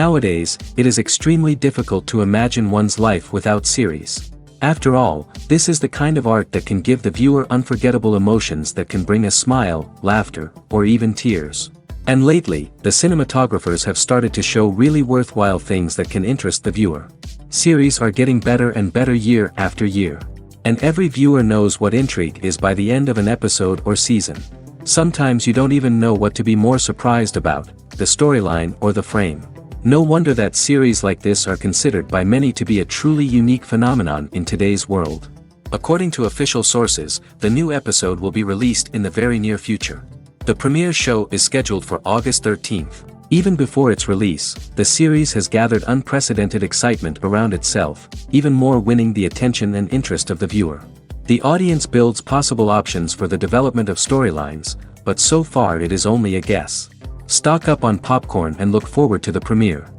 Nowadays, it is extremely difficult to imagine one's life without series. After all, this is the kind of art that can give the viewer unforgettable emotions that can bring a smile, laughter, or even tears. And lately, the cinematographers have started to show really worthwhile things that can interest the viewer. Series are getting better and better year after year. And every viewer knows what intrigue is by the end of an episode or season. Sometimes you don't even know what to be more surprised about, the storyline or the frame. No wonder that series like this are considered by many to be a truly unique phenomenon in today's world. According to official sources, the new episode will be released in the very near future. The premiere show is scheduled for August 13th. Even before its release, the series has gathered unprecedented excitement around itself, even more winning the attention and interest of the viewer. The audience builds possible options for the development of storylines, but so far it is only a guess. Stock up on popcorn and look forward to the premiere.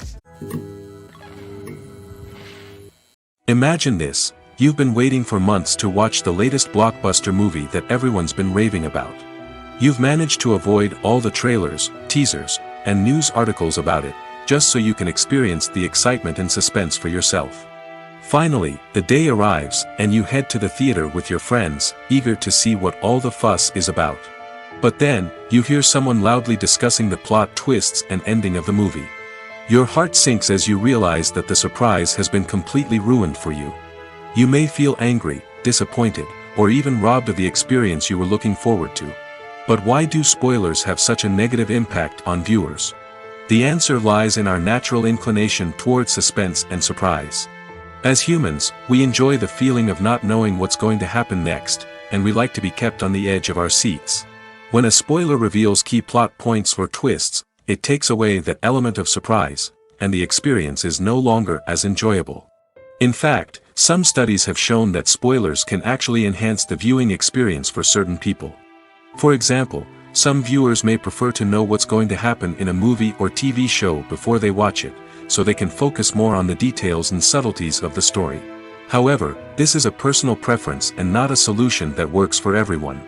Imagine this, you've been waiting for months to watch the latest blockbuster movie that everyone's been raving about. You've managed to avoid all the trailers, teasers, and news articles about it, just so you can experience the excitement and suspense for yourself. Finally, the day arrives, and you head to the theater with your friends, eager to see what all the fuss is about. But then, you hear someone loudly discussing the plot twists and ending of the movie. Your heart sinks as you realize that the surprise has been completely ruined for you. You may feel angry, disappointed, or even robbed of the experience you were looking forward to. But why do spoilers have such a negative impact on viewers? The answer lies in our natural inclination toward suspense and surprise. As humans, we enjoy the feeling of not knowing what's going to happen next, and we like to be kept on the edge of our seats. When a spoiler reveals key plot points or twists, it takes away that element of surprise, and the experience is no longer as enjoyable. In fact, some studies have shown that spoilers can actually enhance the viewing experience for certain people. For example, some viewers may prefer to know what's going to happen in a movie or TV show before they watch it, so they can focus more on the details and subtleties of the story. However, this is a personal preference and not a solution that works for everyone.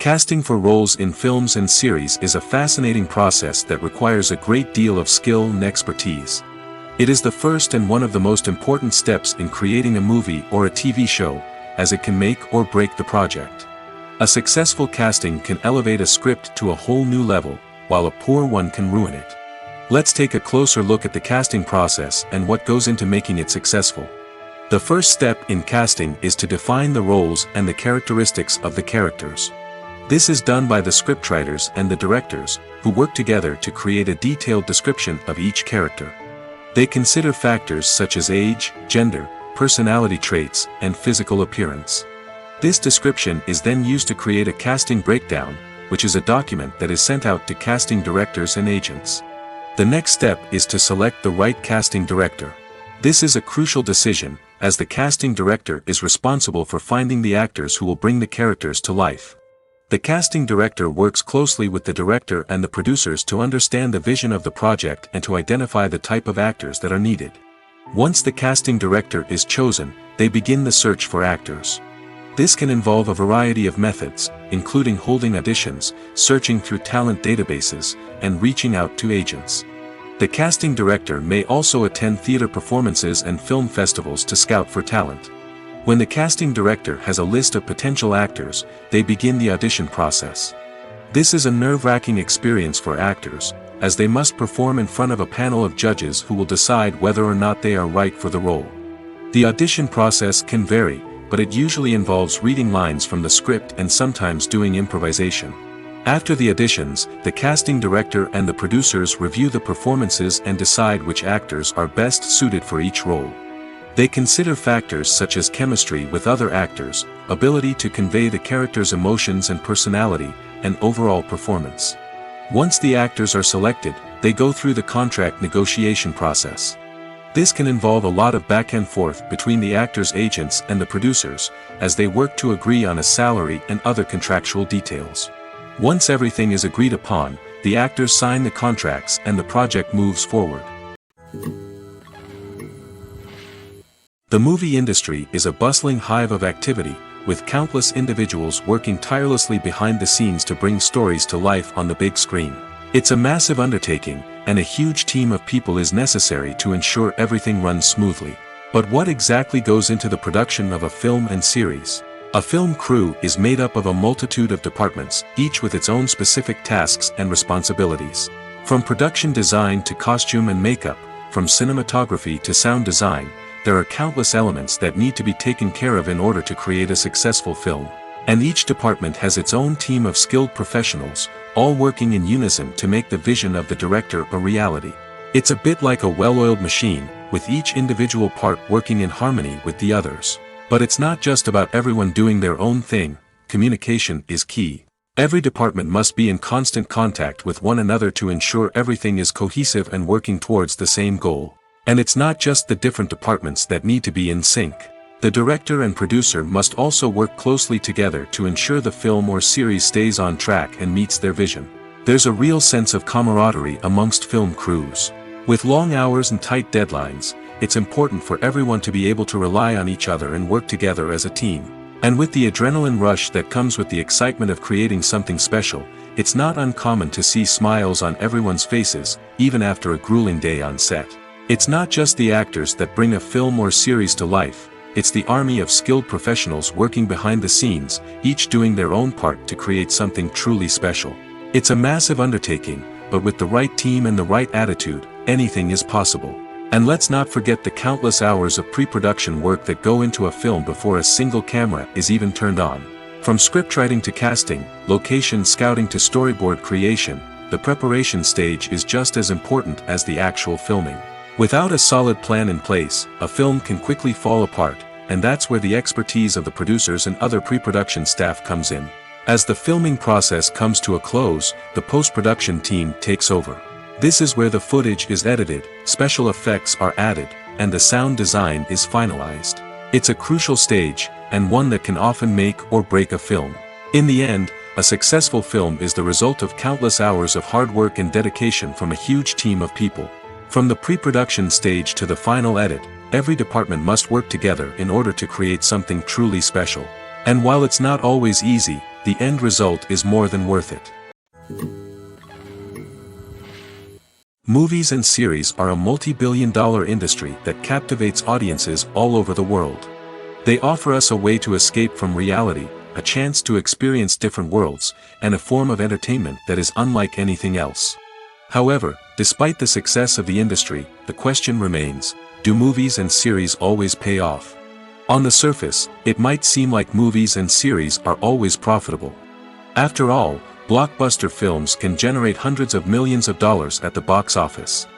Casting for roles in films and series is a fascinating process that requires a great deal of skill and expertise. It is the first and one of the most important steps in creating a movie or a TV show, as it can make or break the project. A successful casting can elevate a script to a whole new level, while a poor one can ruin it. Let's take a closer look at the casting process and what goes into making it successful. The first step in casting is to define the roles and the characteristics of the characters. This is done by the scriptwriters and the directors, who work together to create a detailed description of each character. They consider factors such as age, gender, personality traits, and physical appearance. This description is then used to create a casting breakdown, which is a document that is sent out to casting directors and agents. The next step is to select the right casting director. This is a crucial decision, as the casting director is responsible for finding the actors who will bring the characters to life. The casting director works closely with the director and the producers to understand the vision of the project and to identify the type of actors that are needed. Once the casting director is chosen, they begin the search for actors. This can involve a variety of methods, including holding auditions, searching through talent databases, and reaching out to agents. The casting director may also attend theater performances and film festivals to scout for talent. When the casting director has a list of potential actors, they begin the audition process. This is a nerve-wracking experience for actors, as they must perform in front of a panel of judges who will decide whether or not they are right for the role. The audition process can vary, but it usually involves reading lines from the script and sometimes doing improvisation. After the auditions, the casting director and the producers review the performances and decide which actors are best suited for each role. They consider factors such as chemistry with other actors, ability to convey the character's emotions and personality, and overall performance. Once the actors are selected, they go through the contract negotiation process. This can involve a lot of back and forth between the actors' agents and the producers, as they work to agree on a salary and other contractual details. Once everything is agreed upon, the actors sign the contracts and the project moves forward. The movie industry is a bustling hive of activity, with countless individuals working tirelessly behind the scenes to bring stories to life on the big screen. It's a massive undertaking, and a huge team of people is necessary to ensure everything runs smoothly. But what exactly goes into the production of a film and series? A film crew is made up of a multitude of departments, each with its own specific tasks and responsibilities. From production design to costume and makeup, from cinematography to sound design, there are countless elements that need to be taken care of in order to create a successful film. And each department has its own team of skilled professionals, all working in unison to make the vision of the director a reality. It's a bit like a well-oiled machine, with each individual part working in harmony with the others. But it's not just about everyone doing their own thing. Communication is key. Every department must be in constant contact with one another to ensure everything is cohesive and working towards the same goal. And it's not just the different departments that need to be in sync. The director and producer must also work closely together to ensure the film or series stays on track and meets their vision. There's a real sense of camaraderie amongst film crews. With long hours and tight deadlines, it's important for everyone to be able to rely on each other and work together as a team. And with the adrenaline rush that comes with the excitement of creating something special, it's not uncommon to see smiles on everyone's faces, even after a grueling day on set. It's not just the actors that bring a film or series to life, it's the army of skilled professionals working behind the scenes, each doing their own part to create something truly special. It's a massive undertaking, but with the right team and the right attitude, anything is possible. And let's not forget the countless hours of pre-production work that go into a film before a single camera is even turned on. From scriptwriting to casting, location scouting to storyboard creation, the preparation stage is just as important as the actual filming. Without a solid plan in place, a film can quickly fall apart, and that's where the expertise of the producers and other pre-production staff comes in. As the filming process comes to a close, the post-production team takes over. This is where the footage is edited, special effects are added, and the sound design is finalized. It's a crucial stage, and one that can often make or break a film. In the end, a successful film is the result of countless hours of hard work and dedication from a huge team of people. From the pre-production stage to the final edit, every department must work together in order to create something truly special. And while it's not always easy, the end result is more than worth it. Movies and series are a multi-billion-dollar industry that captivates audiences all over the world. They offer us a way to escape from reality, a chance to experience different worlds, and a form of entertainment that is unlike anything else. However, despite the success of the industry, the question remains, do movies and series always pay off? On the surface, it might seem like movies and series are always profitable. After all, blockbuster films can generate hundreds of millions of dollars at the box office.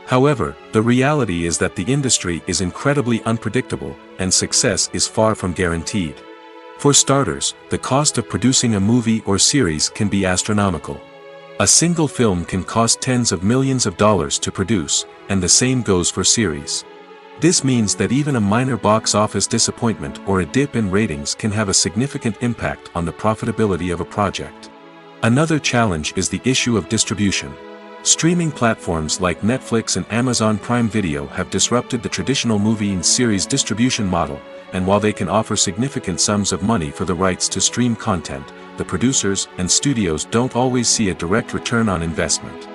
However, the reality is that the industry is incredibly unpredictable, and success is far from guaranteed. For starters, the cost of producing a movie or series can be astronomical. A single film can cost tens of millions of dollars to produce, and the same goes for series. This means that even a minor box office disappointment or a dip in ratings can have a significant impact on the profitability of a project. Another challenge is the issue of distribution. Streaming platforms like Netflix and Amazon Prime Video have disrupted the traditional movie and series distribution model, and while they can offer significant sums of money for the rights to stream content, the producers and studios don't always see a direct return on investment.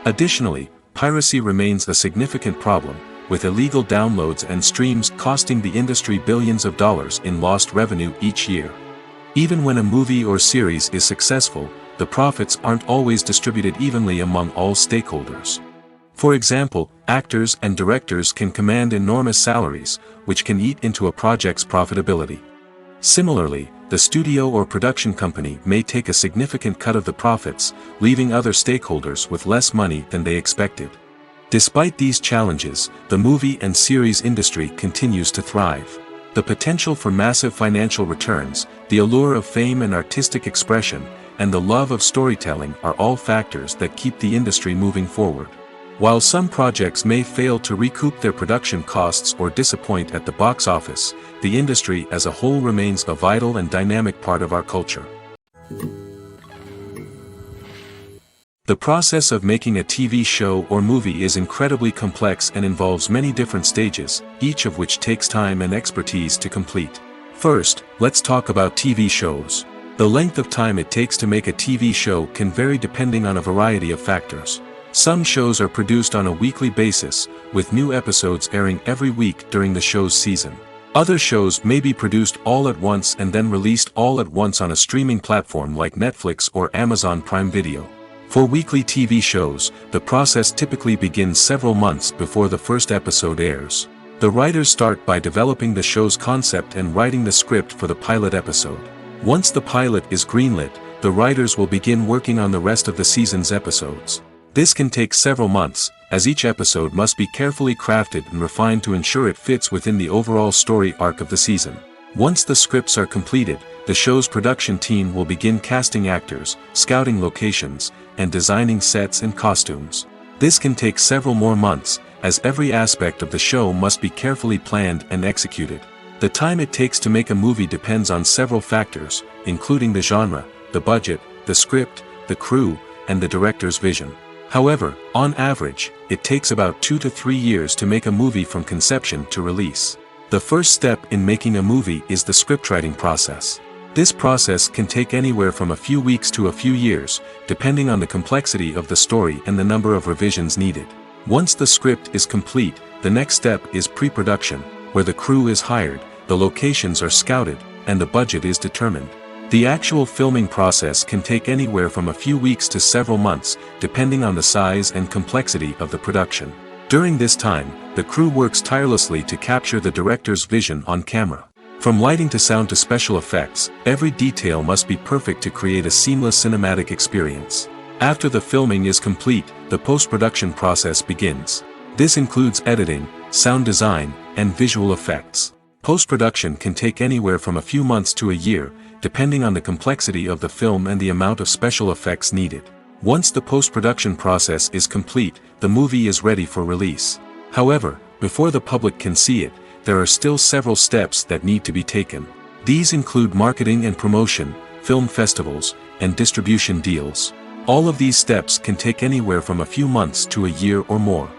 Additionally, piracy remains a significant problem, with illegal downloads and streams costing the industry billions of dollars in lost revenue each year. Even when a movie or series is successful, the profits aren't always distributed evenly among all stakeholders. For example, actors and directors can command enormous salaries, which can eat into a project's profitability. Similarly, the studio or production company may take a significant cut of the profits, leaving other stakeholders with less money than they expected. Despite these challenges, the movie and series industry continues to thrive. The potential for massive financial returns, the allure of fame and artistic expression, and the love of storytelling are all factors that keep the industry moving forward. While some projects may fail to recoup their production costs or disappoint at the box office, the industry as a whole remains a vital and dynamic part of our culture. The process of making a TV show or movie is incredibly complex and involves many different stages, each of which takes time and expertise to complete. First, let's talk about TV shows. The length of time it takes to make a TV show can vary depending on a variety of factors. Some shows are produced on a weekly basis, with new episodes airing every week during the show's season. Other shows may be produced all at once and then released all at once on a streaming platform like Netflix or Amazon Prime Video. For weekly TV shows, the process typically begins several months before the first episode airs. The writers start by developing the show's concept and writing the script for the pilot episode. Once the pilot is greenlit, the writers will begin working on the rest of the season's episodes. This can take several months, as each episode must be carefully crafted and refined to ensure it fits within the overall story arc of the season. Once the scripts are completed, the show's production team will begin casting actors, scouting locations, and designing sets and costumes. This can take several more months, as every aspect of the show must be carefully planned and executed. The time it takes to make a movie depends on several factors, including the genre, the budget, the script, the crew, and the director's vision. However, on average, it takes about 2 to 3 years to make a movie from conception to release. The first step in making a movie is the scriptwriting process. This process can take anywhere from a few weeks to a few years, depending on the complexity of the story and the number of revisions needed. Once the script is complete, the next step is pre-production, where the crew is hired, the locations are scouted, and the budget is determined. The actual filming process can take anywhere from a few weeks to several months, depending on the size and complexity of the production. During this time, the crew works tirelessly to capture the director's vision on camera. From lighting to sound to special effects, every detail must be perfect to create a seamless cinematic experience. After the filming is complete, the post-production process begins. This includes editing, sound design, and visual effects. Post-production can take anywhere from a few months to a year, depending on the complexity of the film and the amount of special effects needed. Once the post-production process is complete, the movie is ready for release. However, before the public can see it, there are still several steps that need to be taken. These include marketing and promotion, film festivals, and distribution deals. All of these steps can take anywhere from a few months to a year or more.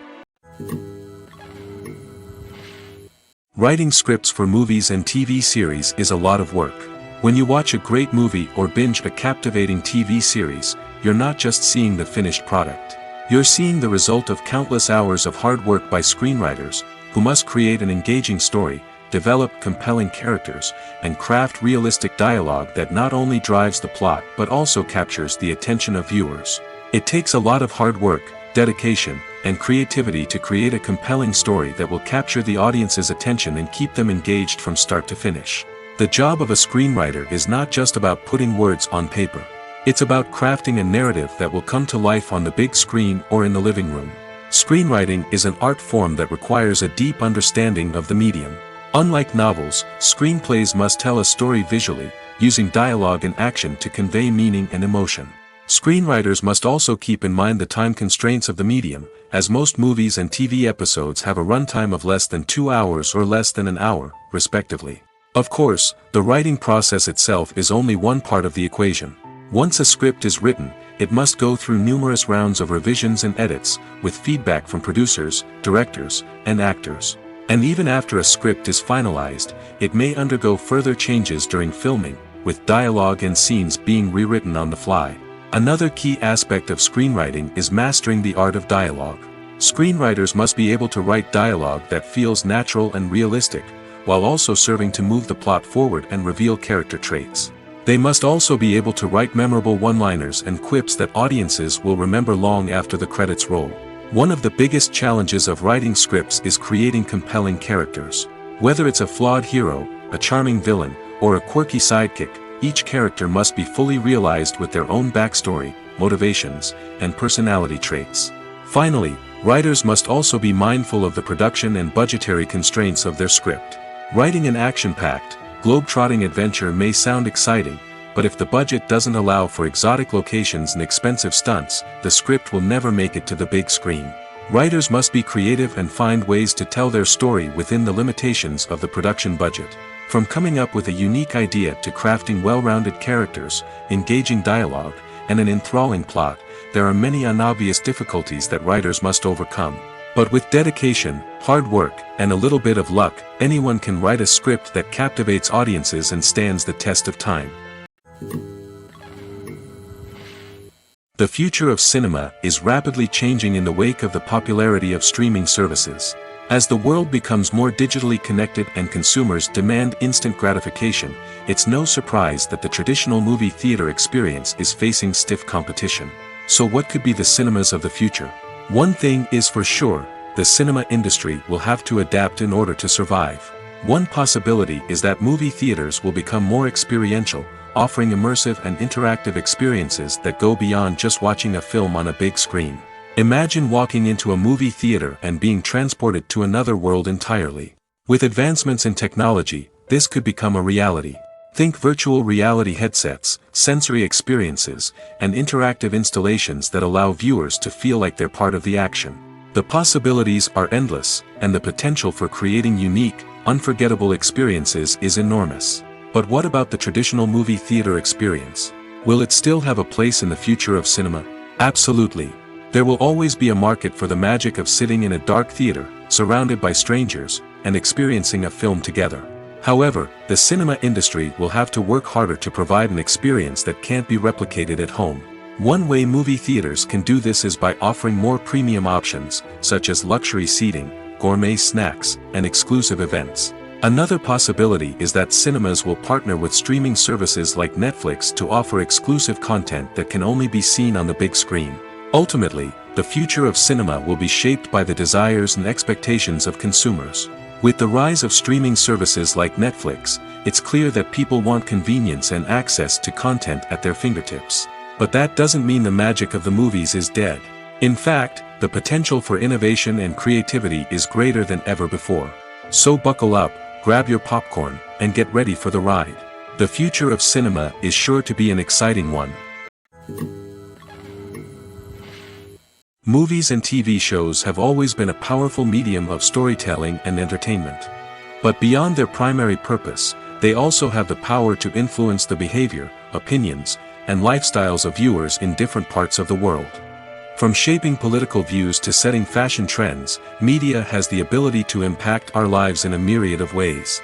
Writing scripts for movies and TV series is a lot of work. When you watch a great movie or binge a captivating TV series, you're not just seeing the finished product. You're seeing the result of countless hours of hard work by screenwriters, who must create an engaging story, develop compelling characters, and craft realistic dialogue that not only drives the plot but also captures the attention of viewers. It takes a lot of hard work, dedication, and creativity to create a compelling story that will capture the audience's attention and keep them engaged from start to finish. The job of a screenwriter is not just about putting words on paper. It's about crafting a narrative that will come to life on the big screen or in the living room. Screenwriting is an art form that requires a deep understanding of the medium. Unlike novels, screenplays must tell a story visually, using dialogue and action to convey meaning and emotion. Screenwriters must also keep in mind the time constraints of the medium, as most movies and TV episodes have a runtime of less than 2 hours or less than an hour, respectively. Of course, the writing process itself is only one part of the equation. Once a script is written, it must go through numerous rounds of revisions and edits, with feedback from producers, directors, and actors. And even after a script is finalized, it may undergo further changes during filming, with dialogue and scenes being rewritten on the fly. Another key aspect of screenwriting is mastering the art of dialogue. Screenwriters must be able to write dialogue that feels natural and realistic, while also serving to move the plot forward and reveal character traits. They must also be able to write memorable one-liners and quips that audiences will remember long after the credits roll. One of the biggest challenges of writing scripts is creating compelling characters. Whether it's a flawed hero, a charming villain, or a quirky sidekick, each character must be fully realized with their own backstory, motivations, and personality traits. Finally, writers must also be mindful of the production and budgetary constraints of their script. Writing an action-packed, globe-trotting adventure may sound exciting, but if the budget doesn't allow for exotic locations and expensive stunts, the script will never make it to the big screen. Writers must be creative and find ways to tell their story within the limitations of the production budget. From coming up with a unique idea to crafting well-rounded characters, engaging dialogue, and an enthralling plot, there are many unobvious difficulties that writers must overcome. But with dedication, hard work, and a little bit of luck, anyone can write a script that captivates audiences and stands the test of time. The future of cinema is rapidly changing in the wake of the popularity of streaming services. As the world becomes more digitally connected and consumers demand instant gratification, it's no surprise that the traditional movie theater experience is facing stiff competition. So what could be the cinemas of the future? One thing is for sure, the cinema industry will have to adapt in order to survive. One possibility is that movie theaters will become more experiential, offering immersive and interactive experiences that go beyond just watching a film on a big screen. Imagine walking into a movie theater and being transported to another world entirely. With advancements in technology, this could become a reality. Think virtual reality headsets, sensory experiences, and interactive installations that allow viewers to feel like they're part of the action. The possibilities are endless, and the potential for creating unique, unforgettable experiences is enormous. But what about the traditional movie theater experience? Will it still have a place in the future of cinema? Absolutely. There will always be a market for the magic of sitting in a dark theater, surrounded by strangers, and experiencing a film together. However, the cinema industry will have to work harder to provide an experience that can't be replicated at home. One way movie theaters can do this is by offering more premium options, such as luxury seating, gourmet snacks, and exclusive events. Another possibility is that cinemas will partner with streaming services like Netflix to offer exclusive content that can only be seen on the big screen. Ultimately, the future of cinema will be shaped by the desires and expectations of consumers. With the rise of streaming services like Netflix, it's clear that people want convenience and access to content at their fingertips. But that doesn't mean the magic of the movies is dead. In fact, the potential for innovation and creativity is greater than ever before. So buckle up, grab your popcorn, and get ready for the ride. The future of cinema is sure to be an exciting one. Movies and TV shows have always been a powerful medium of storytelling and entertainment. But beyond their primary purpose, they also have the power to influence the behavior, opinions, and lifestyles of viewers in different parts of the world. From shaping political views to setting fashion trends, media has the ability to impact our lives in a myriad of ways.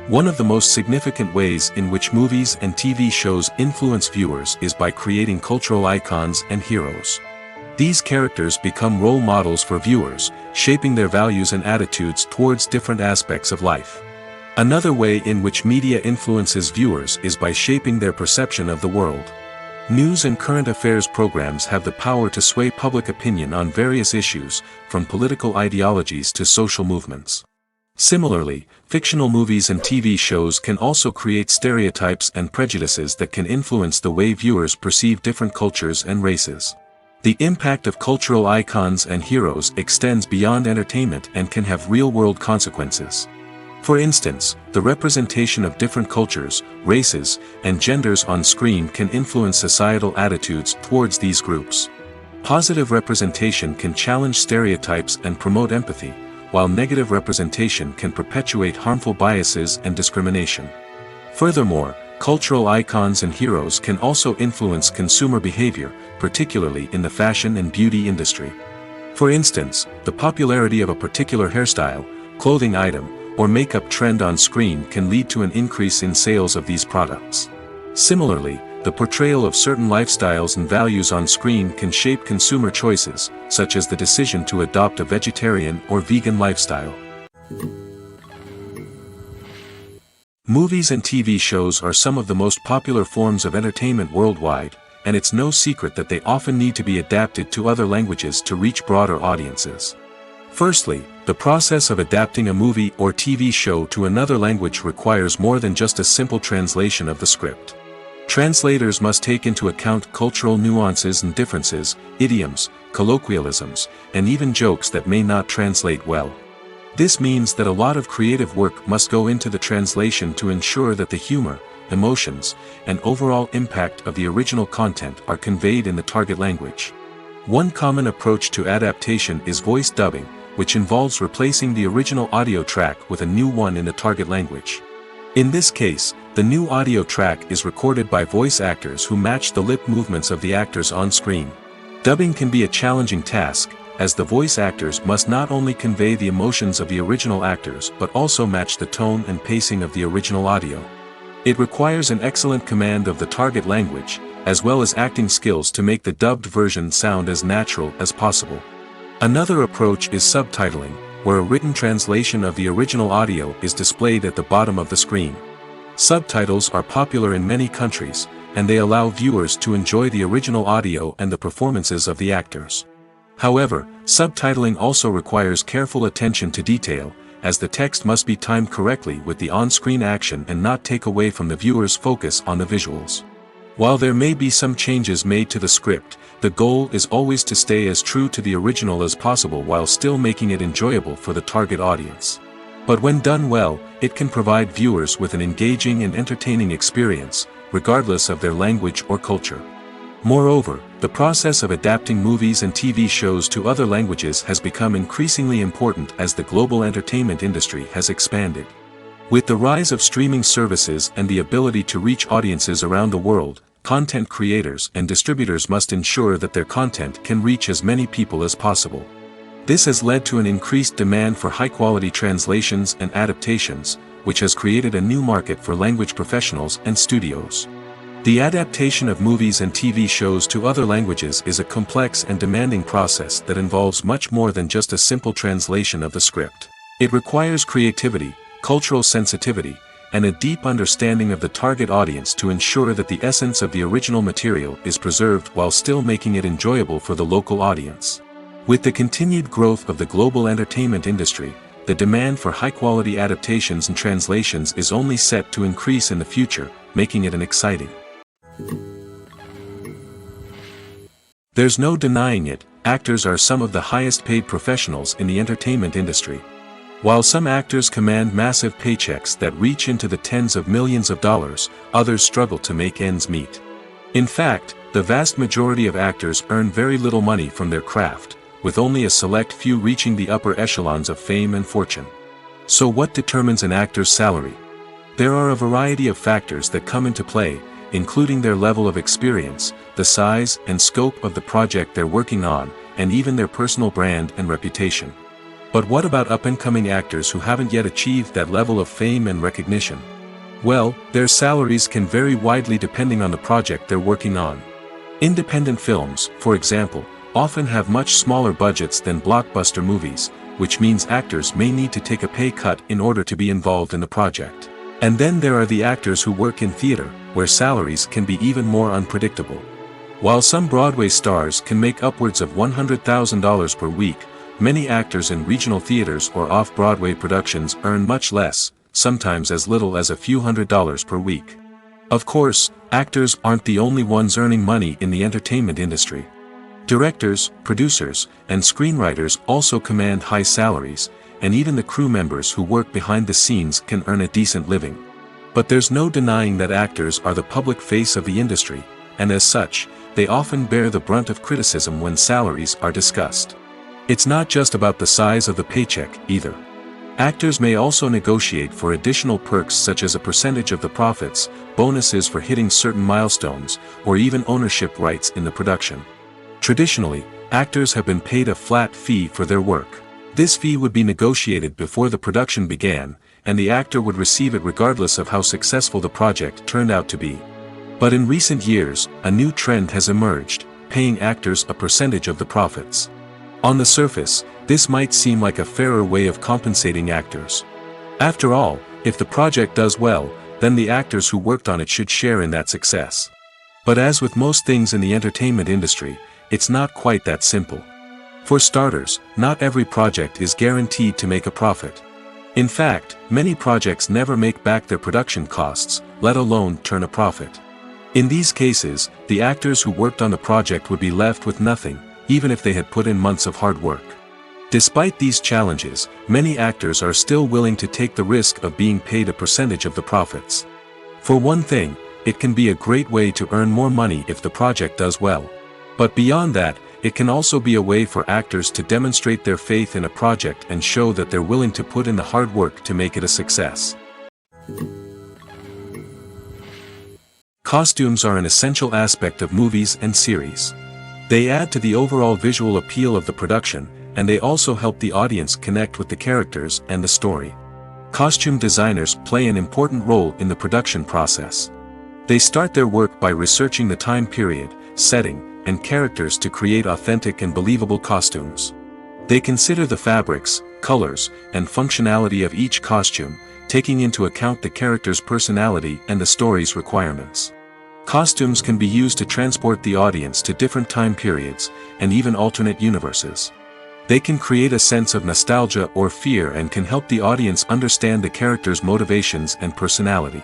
One of the most significant ways in which movies and TV shows influence viewers is by creating cultural icons and heroes. These characters become role models for viewers, shaping their values and attitudes towards different aspects of life. Another way in which media influences viewers is by shaping their perception of the world. News and current affairs programs have the power to sway public opinion on various issues, from political ideologies to social movements. Similarly, fictional movies and TV shows can also create stereotypes and prejudices that can influence the way viewers perceive different cultures and races. The impact of cultural icons and heroes extends beyond entertainment and can have real-world consequences. For instance, the representation of different cultures, races, and genders on screen can influence societal attitudes towards these groups. Positive representation can challenge stereotypes and promote empathy, while negative representation can perpetuate harmful biases and discrimination. Furthermore, cultural icons and heroes can also influence consumer behavior, particularly in the fashion and beauty industry. For instance, the popularity of a particular hairstyle, clothing item, or makeup trend on screen can lead to an increase in sales of these products. Similarly, the portrayal of certain lifestyles and values on screen can shape consumer choices, such as the decision to adopt a vegetarian or vegan lifestyle. Movies and TV shows are some of the most popular forms of entertainment worldwide, and it's no secret that they often need to be adapted to other languages to reach broader audiences. Firstly, the process of adapting a movie or TV show to another language requires more than just a simple translation of the script. Translators must take into account cultural nuances and differences, idioms, colloquialisms, and even jokes that may not translate well. This means that a lot of creative work must go into the translation to ensure that the humor, emotions, and overall impact of the original content are conveyed in the target language. One common approach to adaptation is voice dubbing, which involves replacing the original audio track with a new one in the target language. In this case, the new audio track is recorded by voice actors who match the lip movements of the actors on screen. Dubbing can be a challenging task, as the voice actors must not only convey the emotions of the original actors but also match the tone and pacing of the original audio. It requires an excellent command of the target language, as well as acting skills to make the dubbed version sound as natural as possible. Another approach is subtitling, where a written translation of the original audio is displayed at the bottom of the screen. Subtitles are popular in many countries, and they allow viewers to enjoy the original audio and the performances of the actors. However, subtitling also requires careful attention to detail, as the text must be timed correctly with the on-screen action and not take away from the viewer's focus on the visuals. While there may be some changes made to the script, the goal is always to stay as true to the original as possible while still making it enjoyable for the target audience. But when done well, it can provide viewers with an engaging and entertaining experience, regardless of their language or culture. Moreover, the process of adapting movies and TV shows to other languages has become increasingly important as the global entertainment industry has expanded. With the rise of streaming services and the ability to reach audiences around the world, content creators and distributors must ensure that their content can reach as many people as possible. This has led to an increased demand for high-quality translations and adaptations, which has created a new market for language professionals and studios. The adaptation of movies and TV shows to other languages is a complex and demanding process that involves much more than just a simple translation of the script. It requires creativity, cultural sensitivity, and a deep understanding of the target audience to ensure that the essence of the original material is preserved while still making it enjoyable for the local audience. With the continued growth of the global entertainment industry, the demand for high-quality adaptations and translations is only set to increase in the future, making it an exciting. There's no denying it, actors are some of the highest paid professionals in the entertainment industry. While some actors command massive paychecks that reach into the tens of millions of dollars, others struggle to make ends meet. In fact, the vast majority of actors earn very little money from their craft, with only a select few reaching the upper echelons of fame and fortune. So what determines an actor's salary? There are a variety of factors that come into play, including their level of experience, the size and scope of the project they're working on, and even their personal brand and reputation. But what about up-and-coming actors who haven't yet achieved that level of fame and recognition? Well, their salaries can vary widely depending on the project they're working on. Independent films, for example, often have much smaller budgets than blockbuster movies, which means actors may need to take a pay cut in order to be involved in the project. And then there are the actors who work in theater, where salaries can be even more unpredictable. While some Broadway stars can make upwards of $100,000 per week, many actors in regional theaters or off-Broadway productions earn much less, sometimes as little as a few $100s per week. Of course, actors aren't the only ones earning money in the entertainment industry. Directors, producers, and screenwriters also command high salaries, and even the crew members who work behind the scenes can earn a decent living. But there's no denying that actors are the public face of the industry, and as such, they often bear the brunt of criticism when salaries are discussed. It's not just about the size of the paycheck, either. Actors may also negotiate for additional perks such as a percentage of the profits, bonuses for hitting certain milestones, or even ownership rights in the production. Traditionally, actors have been paid a flat fee for their work. This fee would be negotiated before the production began, and the actor would receive it regardless of how successful the project turned out to be. But in recent years, a new trend has emerged, paying actors a percentage of the profits. On the surface, this might seem like a fairer way of compensating actors. After all, if the project does well, then the actors who worked on it should share in that success. But as with most things in the entertainment industry, it's not quite that simple. For starters, not every project is guaranteed to make a profit. In fact, many projects never make back their production costs, let alone turn a profit. In these cases, the actors who worked on the project would be left with nothing, even if they had put in months of hard work. Despite these challenges, many actors are still willing to take the risk of being paid a percentage of the profits. For one thing, it can be a great way to earn more money if the project does well. But beyond that, it can also be a way for actors to demonstrate their faith in a project and show that they're willing to put in the hard work to make it a success. Costumes are an essential aspect of movies and series. They add to the overall visual appeal of the production, and they also help the audience connect with the characters and the story. Costume designers play an important role in the production process. They start their work by researching the time period, setting, and characters to create authentic and believable costumes. They consider the fabrics, colors, and functionality of each costume, taking into account the character's personality and the story's requirements. Costumes can be used to transport the audience to different time periods, and even alternate universes. They can create a sense of nostalgia or fear and can help the audience understand the character's motivations and personality.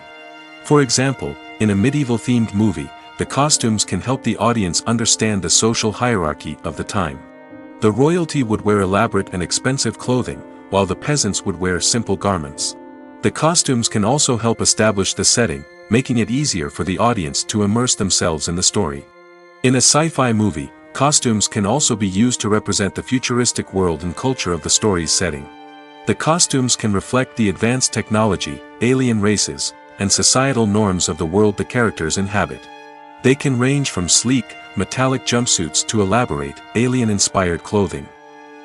For example, in a medieval-themed movie, the costumes can help the audience understand the social hierarchy of the time. The royalty would wear elaborate and expensive clothing, while the peasants would wear simple garments. The costumes can also help establish the setting, making it easier for the audience to immerse themselves in the story. In a sci-fi movie, costumes can also be used to represent the futuristic world and culture of the story's setting. The costumes can reflect the advanced technology, alien races, and societal norms of the world the characters inhabit. They can range from sleek, metallic jumpsuits to elaborate, alien-inspired clothing.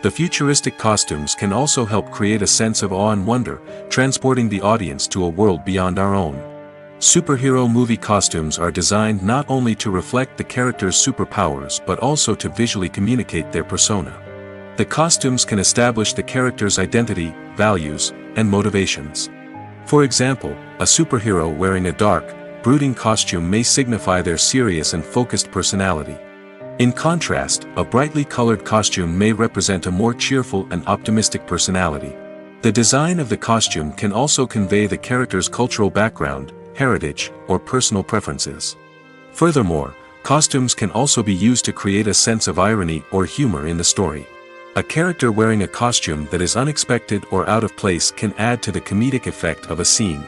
The futuristic costumes can also help create a sense of awe and wonder, transporting the audience to a world beyond our own. Superhero movie costumes are designed not only to reflect the character's superpowers but also to visually communicate their persona. The costumes can establish the character's identity, values, and motivations. For example, a superhero wearing a dark, brooding costume may signify their serious and focused personality. In contrast, a brightly colored costume may represent a more cheerful and optimistic personality. The design of the costume can also convey the character's cultural background, heritage, or personal preferences. Furthermore, costumes can also be used to create a sense of irony or humor in the story. A character wearing a costume that is unexpected or out of place can add to the comedic effect of a scene.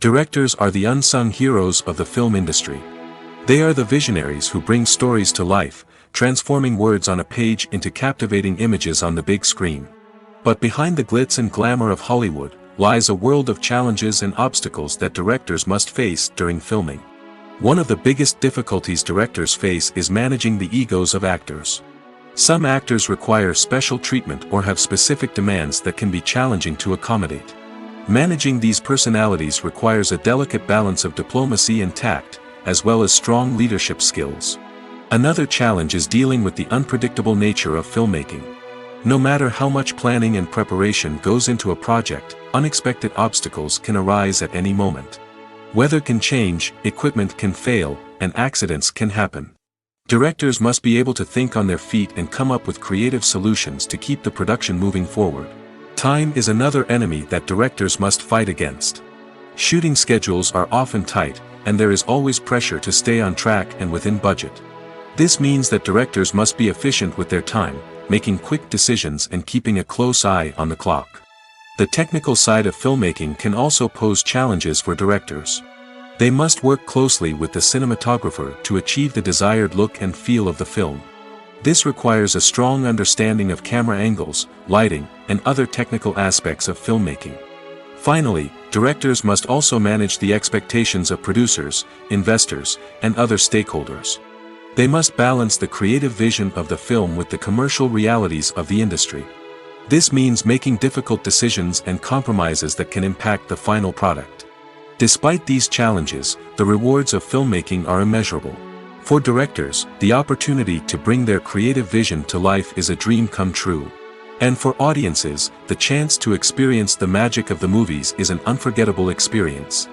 Directors are the unsung heroes of the film industry. They are the visionaries who bring stories to life, transforming words on a page into captivating images on the big screen. But behind the glitz and glamour of Hollywood lies a world of challenges and obstacles that directors must face during filming. One of the biggest difficulties directors face is managing the egos of actors. Some actors require special treatment or have specific demands that can be challenging to accommodate. Managing these personalities requires a delicate balance of diplomacy and tact, as well as strong leadership skills. Another challenge is dealing with the unpredictable nature of filmmaking. No matter how much planning and preparation goes into a project, unexpected obstacles can arise at any moment. Weather can change, equipment can fail, and accidents can happen. Directors must be able to think on their feet and come up with creative solutions to keep the production moving forward. Time is another enemy that directors must fight against. Shooting schedules are often tight, and there is always pressure to stay on track and within budget. This means that directors must be efficient with their time, making quick decisions and keeping a close eye on the clock. The technical side of filmmaking can also pose challenges for directors. They must work closely with the cinematographer to achieve the desired look and feel of the film. This requires a strong understanding of camera angles, lighting, and other technical aspects of filmmaking. Finally, directors must also manage the expectations of producers, investors, and other stakeholders. They must balance the creative vision of the film with the commercial realities of the industry. This means making difficult decisions and compromises that can impact the final product. Despite these challenges, the rewards of filmmaking are immeasurable. For directors, the opportunity to bring their creative vision to life is a dream come true. And for audiences, the chance to experience the magic of the movies is an unforgettable experience.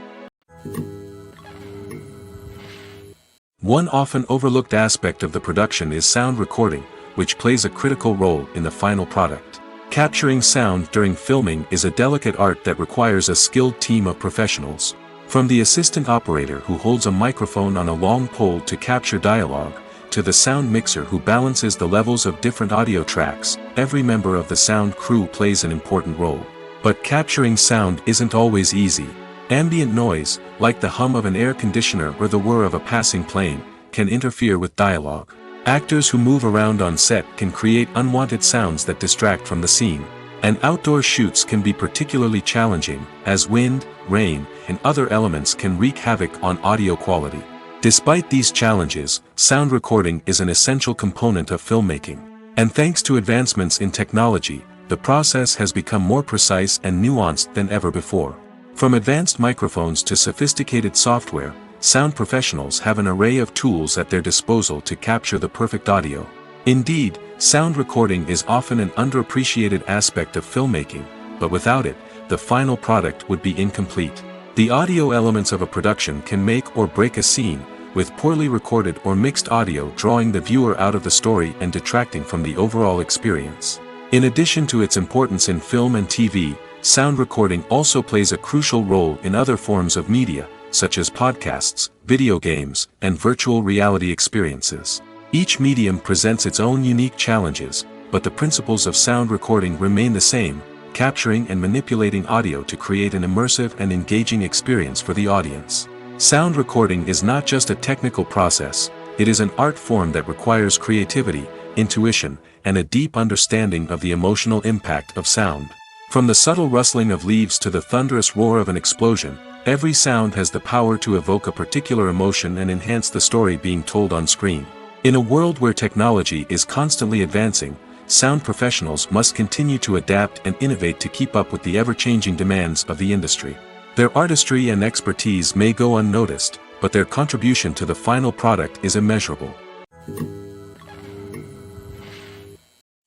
One often overlooked aspect of the production is sound recording, which plays a critical role in the final product. Capturing sound during filming is a delicate art that requires a skilled team of professionals. From the assistant operator who holds a microphone on a long pole to capture dialogue, to the sound mixer who balances the levels of different audio tracks, every member of the sound crew plays an important role. But capturing sound isn't always easy. Ambient noise, like the hum of an air conditioner or the whir of a passing plane, can interfere with dialogue. Actors who move around on set can create unwanted sounds that distract from the scene. And outdoor shoots can be particularly challenging, as wind, rain, and other elements can wreak havoc on audio quality. Despite these challenges, sound recording is an essential component of filmmaking. And thanks to advancements in technology, the process has become more precise and nuanced than ever before. From advanced microphones to sophisticated software, sound professionals have an array of tools at their disposal to capture the perfect audio. Indeed, sound recording is often an underappreciated aspect of filmmaking, but without it, the final product would be incomplete. The audio elements of a production can make or break a scene, with poorly recorded or mixed audio drawing the viewer out of the story and detracting from the overall experience. In addition to its importance in film and TV, sound recording also plays a crucial role in other forms of media, such as podcasts, video games, and virtual reality experiences. Each medium presents its own unique challenges, but the principles of sound recording remain the same, capturing and manipulating audio to create an immersive and engaging experience for the audience. Sound recording is not just a technical process, it is an art form that requires creativity, intuition, and a deep understanding of the emotional impact of sound. From the subtle rustling of leaves to the thunderous roar of an explosion, every sound has the power to evoke a particular emotion and enhance the story being told on screen. In a world where technology is constantly advancing, sound professionals must continue to adapt and innovate to keep up with the ever-changing demands of the industry. Their artistry and expertise may go unnoticed, but their contribution to the final product is immeasurable.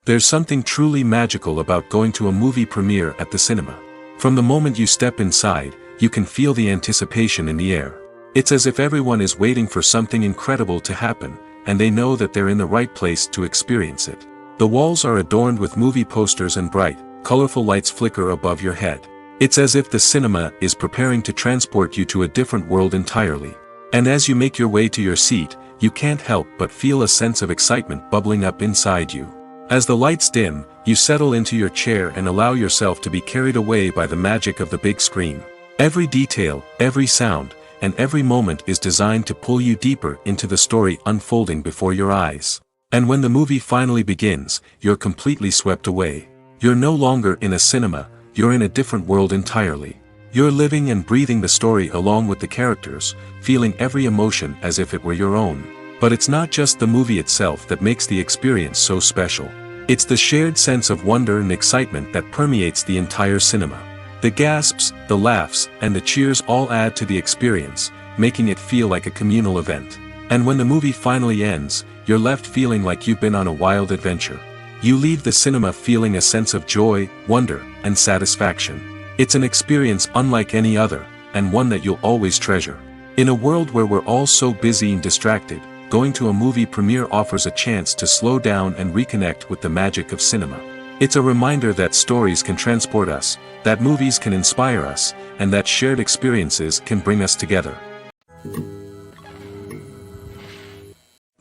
There's something truly magical about going to a movie premiere at the cinema. From the moment you step inside, you can feel the anticipation in the air. It's as if everyone is waiting for something incredible to happen, and they know that they're in the right place to experience it. The walls are adorned with movie posters and bright, colorful lights flicker above your head. It's as if the cinema is preparing to transport you to a different world entirely. And as you make your way to your seat, you can't help but feel a sense of excitement bubbling up inside you. As the lights dim, you settle into your chair and allow yourself to be carried away by the magic of the big screen. Every detail, every sound, and every moment is designed to pull you deeper into the story unfolding before your eyes. And when the movie finally begins, you're completely swept away. You're no longer in a cinema, you're in a different world entirely. You're living and breathing the story along with the characters, feeling every emotion as if it were your own. But it's not just the movie itself that makes the experience so special. It's the shared sense of wonder and excitement that permeates the entire cinema. The gasps, the laughs, and the cheers all add to the experience, making it feel like a communal event. And when the movie finally ends, you're left feeling like you've been on a wild adventure. You leave the cinema feeling a sense of joy, wonder, and satisfaction. It's an experience unlike any other, and one that you'll always treasure. In a world where we're all so busy and distracted, going to a movie premiere offers a chance to slow down and reconnect with the magic of cinema. It's a reminder that stories can transport us, that movies can inspire us, and that shared experiences can bring us together.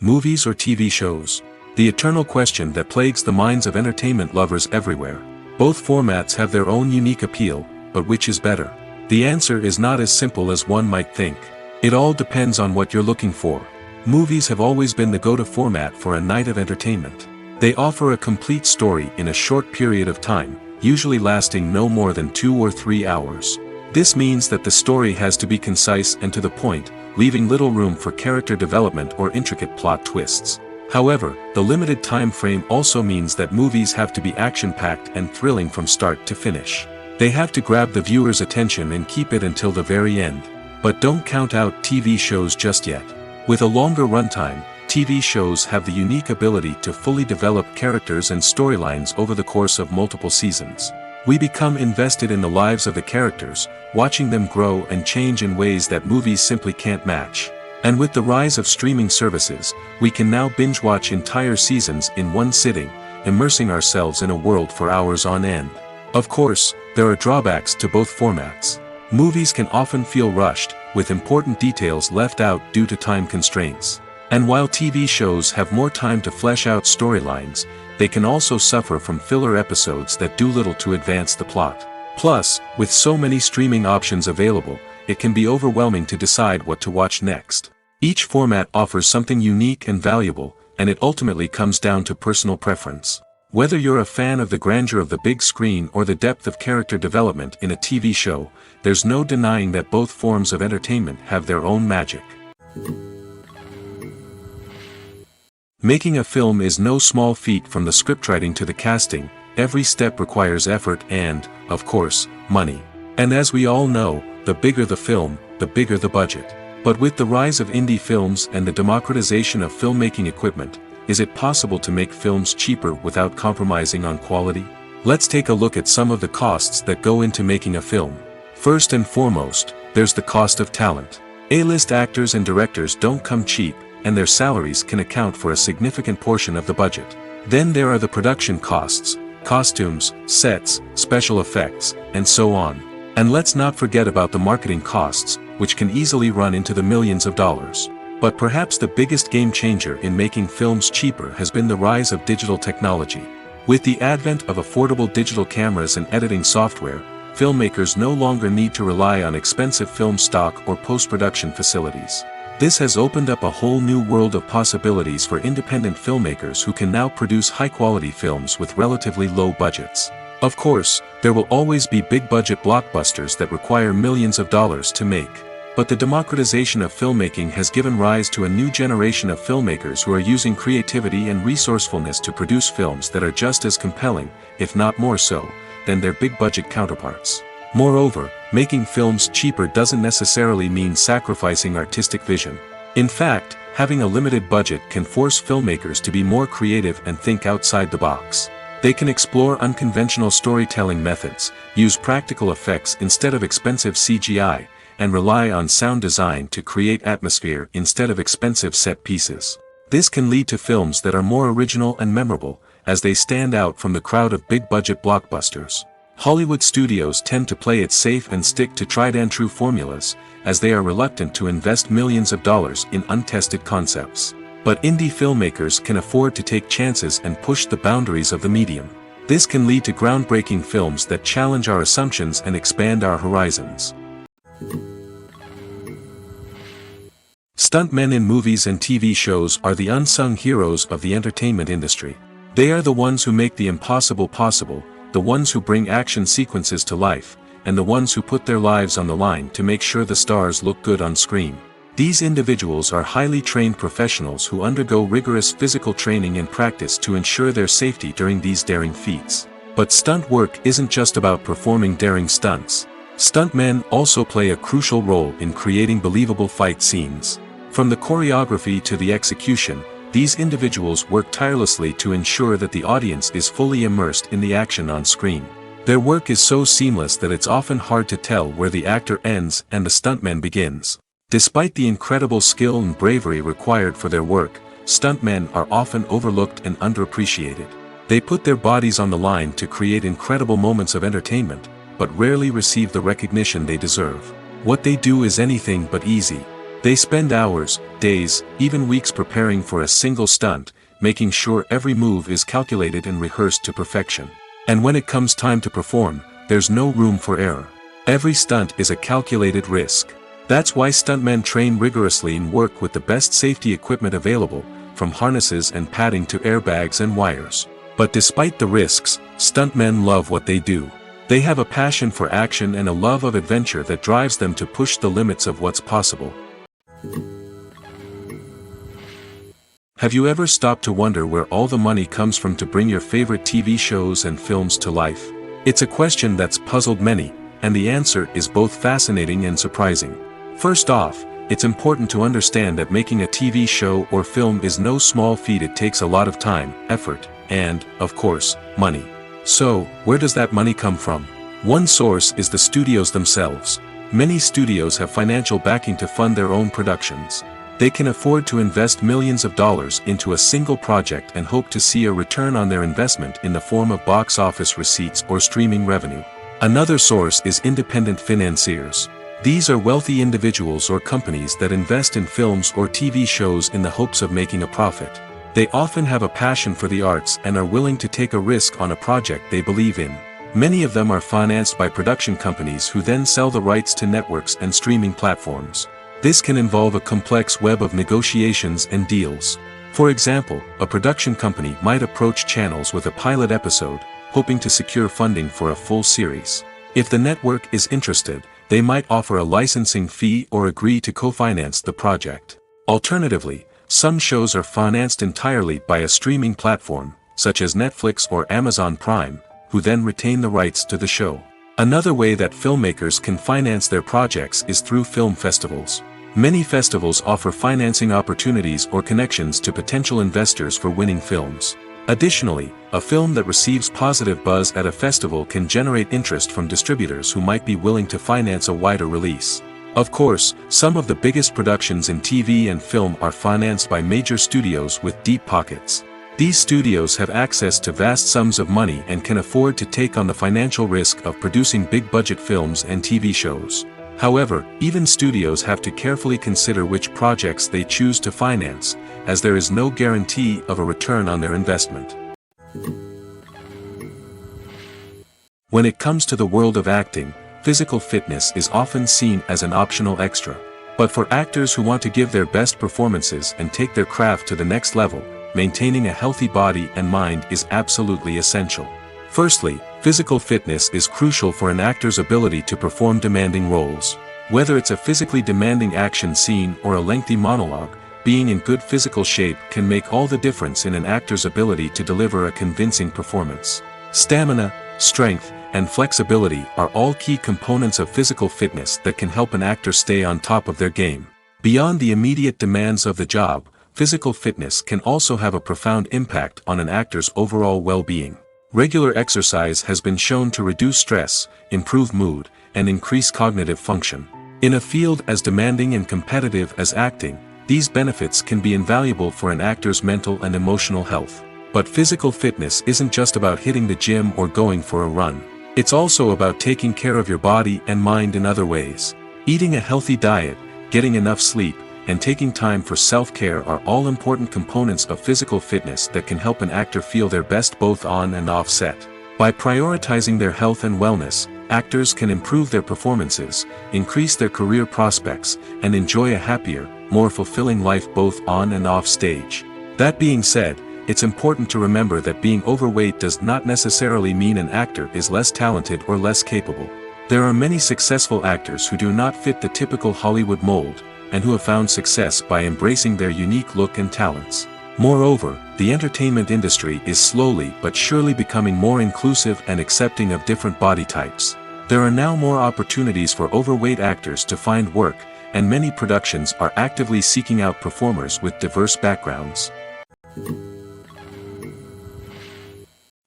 Movies or TV shows? The eternal question that plagues the minds of entertainment lovers everywhere. Both formats have their own unique appeal, but which is better? The answer is not as simple as one might think. It all depends on what you're looking for. Movies have always been the go-to format for a night of entertainment. They offer a complete story in a short period of time, usually lasting no more than 2 or 3 hours. This means that the story has to be concise and to the point, leaving little room for character development or intricate plot twists. However, the limited time frame also means that movies have to be action-packed and thrilling from start to finish. They have to grab the viewer's attention and keep it until the very end. But don't count out TV shows just yet. With a longer runtime, TV shows have the unique ability to fully develop characters and storylines over the course of multiple seasons. We become invested in the lives of the characters, watching them grow and change in ways that movies simply can't match. And with the rise of streaming services, we can now binge-watch entire seasons in one sitting, immersing ourselves in a world for hours on end. Of course, there are drawbacks to both formats. Movies can often feel rushed, with important details left out due to time constraints. And while TV shows have more time to flesh out storylines, they can also suffer from filler episodes that do little to advance the plot. Plus, with so many streaming options available, it can be overwhelming to decide what to watch next. Each format offers something unique and valuable, and it ultimately comes down to personal preference. Whether you're a fan of the grandeur of the big screen or the depth of character development in a TV show, there's no denying that both forms of entertainment have their own magic. Making a film is no small feat. From the scriptwriting to the casting, every step requires effort and, of course, money. And as we all know, the bigger the film, the bigger the budget. But with the rise of indie films and the democratization of filmmaking equipment, is it possible to make films cheaper without compromising on quality? Let's take a look at some of the costs that go into making a film. First and foremost, there's the cost of talent. A-list actors and directors don't come cheap, and their salaries can account for a significant portion of the budget. Then there are the production costs, costumes, sets, special effects, and so on. And let's not forget about the marketing costs, which can easily run into the millions of dollars. But perhaps the biggest game changer in making films cheaper has been the rise of digital technology. With the advent of affordable digital cameras and editing software, filmmakers no longer need to rely on expensive film stock or post-production facilities. This has opened up a whole new world of possibilities for independent filmmakers who can now produce high-quality films with relatively low budgets. Of course, there will always be big-budget blockbusters that require millions of dollars to make. But the democratization of filmmaking has given rise to a new generation of filmmakers who are using creativity and resourcefulness to produce films that are just as compelling, if not more so, than their big-budget counterparts. Moreover, making films cheaper doesn't necessarily mean sacrificing artistic vision. In fact, having a limited budget can force filmmakers to be more creative and think outside the box. They can explore unconventional storytelling methods, use practical effects instead of expensive CGI, and rely on sound design to create atmosphere instead of expensive set pieces. This can lead to films that are more original and memorable, as they stand out from the crowd of big-budget blockbusters. Hollywood studios tend to play it safe and stick to tried-and-true formulas, as they are reluctant to invest millions of dollars in untested concepts. But indie filmmakers can afford to take chances and push the boundaries of the medium. This can lead to groundbreaking films that challenge our assumptions and expand our horizons. Stuntmen in movies and TV shows are the unsung heroes of the entertainment industry. They are the ones who make the impossible possible, the ones who bring action sequences to life, and the ones who put their lives on the line to make sure the stars look good on screen. These individuals are highly trained professionals who undergo rigorous physical training and practice to ensure their safety during these daring feats. But stunt work isn't just about performing daring stunts. Stuntmen also play a crucial role in creating believable fight scenes. From the choreography to the execution, these individuals work tirelessly to ensure that the audience is fully immersed in the action on screen. Their work is so seamless that it's often hard to tell where the actor ends and the stuntman begins. Despite the incredible skill and bravery required for their work, stuntmen are often overlooked and underappreciated. They put their bodies on the line to create incredible moments of entertainment, but rarely receive the recognition they deserve. What they do is anything but easy. They spend hours, days, even weeks preparing for a single stunt, making sure every move is calculated and rehearsed to perfection. And when it comes time to perform, there's no room for error. Every stunt is a calculated risk. That's why stuntmen train rigorously and work with the best safety equipment available, from harnesses and padding to airbags and wires. But despite the risks, stuntmen love what they do. They have a passion for action and a love of adventure that drives them to push the limits of what's possible. Have you ever stopped to wonder where all the money comes from to bring your favorite TV shows and films to life? It's a question that's puzzled many, and the answer is both fascinating and surprising. First off, it's important to understand that making a TV show or film is no small feat. It takes a lot of time, effort, and, of course, money. So, where does that money come from? One source is the studios themselves. Many studios have financial backing to fund their own productions. They can afford to invest millions of dollars into a single project and hope to see a return on their investment in the form of box office receipts or streaming revenue. Another source is independent financiers. These are wealthy individuals or companies that invest in films or TV shows in the hopes of making a profit. They often have a passion for the arts and are willing to take a risk on a project they believe in. Many of them are financed by production companies who then sell the rights to networks and streaming platforms. This can involve a complex web of negotiations and deals. For example, a production company might approach channels with a pilot episode, hoping to secure funding for a full series. If the network is interested, they might offer a licensing fee or agree to co-finance the project. Alternatively, some shows are financed entirely by a streaming platform, such as Netflix or Amazon Prime, who then retain the rights to the show. Another way that filmmakers can finance their projects is through film festivals. Many festivals offer financing opportunities or connections to potential investors for winning films. Additionally, a film that receives positive buzz at a festival can generate interest from distributors who might be willing to finance a wider release. Of course, some of the biggest productions in TV and film are financed by major studios with deep pockets. These studios have access to vast sums of money and can afford to take on the financial risk of producing big-budget films and TV shows. However, even studios have to carefully consider which projects they choose to finance, as there is no guarantee of a return on their investment. When it comes to the world of acting, physical fitness is often seen as an optional extra. But for actors who want to give their best performances and take their craft to the next level, maintaining a healthy body and mind is absolutely essential. Firstly, physical fitness is crucial for an actor's ability to perform demanding roles. Whether it's a physically demanding action scene or a lengthy monologue, being in good physical shape can make all the difference in an actor's ability to deliver a convincing performance. Stamina, strength, and flexibility are all key components of physical fitness that can help an actor stay on top of their game. Beyond the immediate demands of the job, physical fitness can also have a profound impact on an actor's overall well-being. Regular exercise has been shown to reduce stress, improve mood, and increase cognitive function. In a field as demanding and competitive as acting, these benefits can be invaluable for an actor's mental and emotional health. But physical fitness isn't just about hitting the gym or going for a run. It's also about taking care of your body and mind in other ways. Eating a healthy diet, getting enough sleep, and taking time for self-care are all important components of physical fitness that can help an actor feel their best both on and off set. By prioritizing their health and wellness, actors can improve their performances, increase their career prospects, and enjoy a happier, more fulfilling life both on and off stage. That being said, it's important to remember that being overweight does not necessarily mean an actor is less talented or less capable. There are many successful actors who do not fit the typical Hollywood mold, and who have found success by embracing their unique look and talents. Moreover, the entertainment industry is slowly but surely becoming more inclusive and accepting of different body types. There are now more opportunities for overweight actors to find work, and many productions are actively seeking out performers with diverse backgrounds.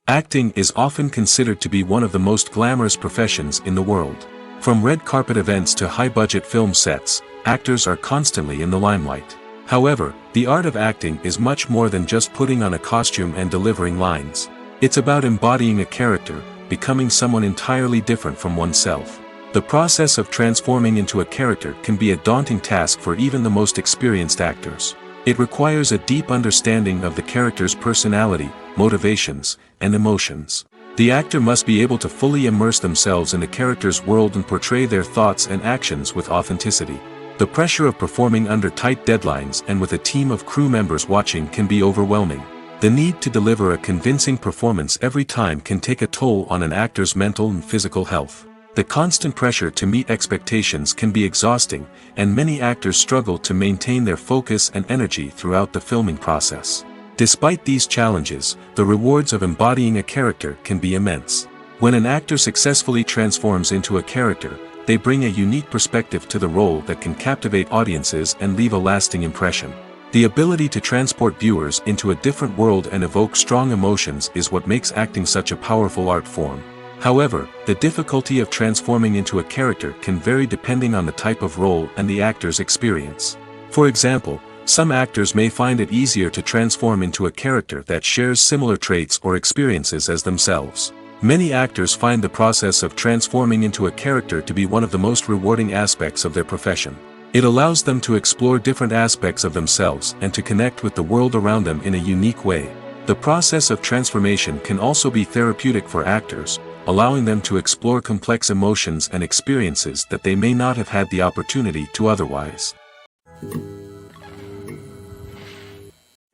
Acting is often considered to be one of the most glamorous professions in the world. From red carpet events to high-budget film sets, actors are constantly in the limelight. However, the art of acting is much more than just putting on a costume and delivering lines. It's about embodying a character, becoming someone entirely different from oneself. The process of transforming into a character can be a daunting task for even the most experienced actors. It requires a deep understanding of the character's personality, motivations, and emotions. The actor must be able to fully immerse themselves in the character's world and portray their thoughts and actions with authenticity. The pressure of performing under tight deadlines and with a team of crew members watching can be overwhelming. The need to deliver a convincing performance every time can take a toll on an actor's mental and physical health. The constant pressure to meet expectations can be exhausting, and many actors struggle to maintain their focus and energy throughout the filming process. Despite these challenges, the rewards of embodying a character can be immense. When an actor successfully transforms into a character, they bring a unique perspective to the role that can captivate audiences and leave a lasting impression. The ability to transport viewers into a different world and evoke strong emotions is what makes acting such a powerful art form. However, the difficulty of transforming into a character can vary depending on the type of role and the actor's experience. For example, some actors may find it easier to transform into a character that shares similar traits or experiences as themselves. Many actors find the process of transforming into a character to be one of the most rewarding aspects of their profession. It allows them to explore different aspects of themselves and to connect with the world around them in a unique way. The process of transformation can also be therapeutic for actors, allowing them to explore complex emotions and experiences that they may not have had the opportunity to otherwise.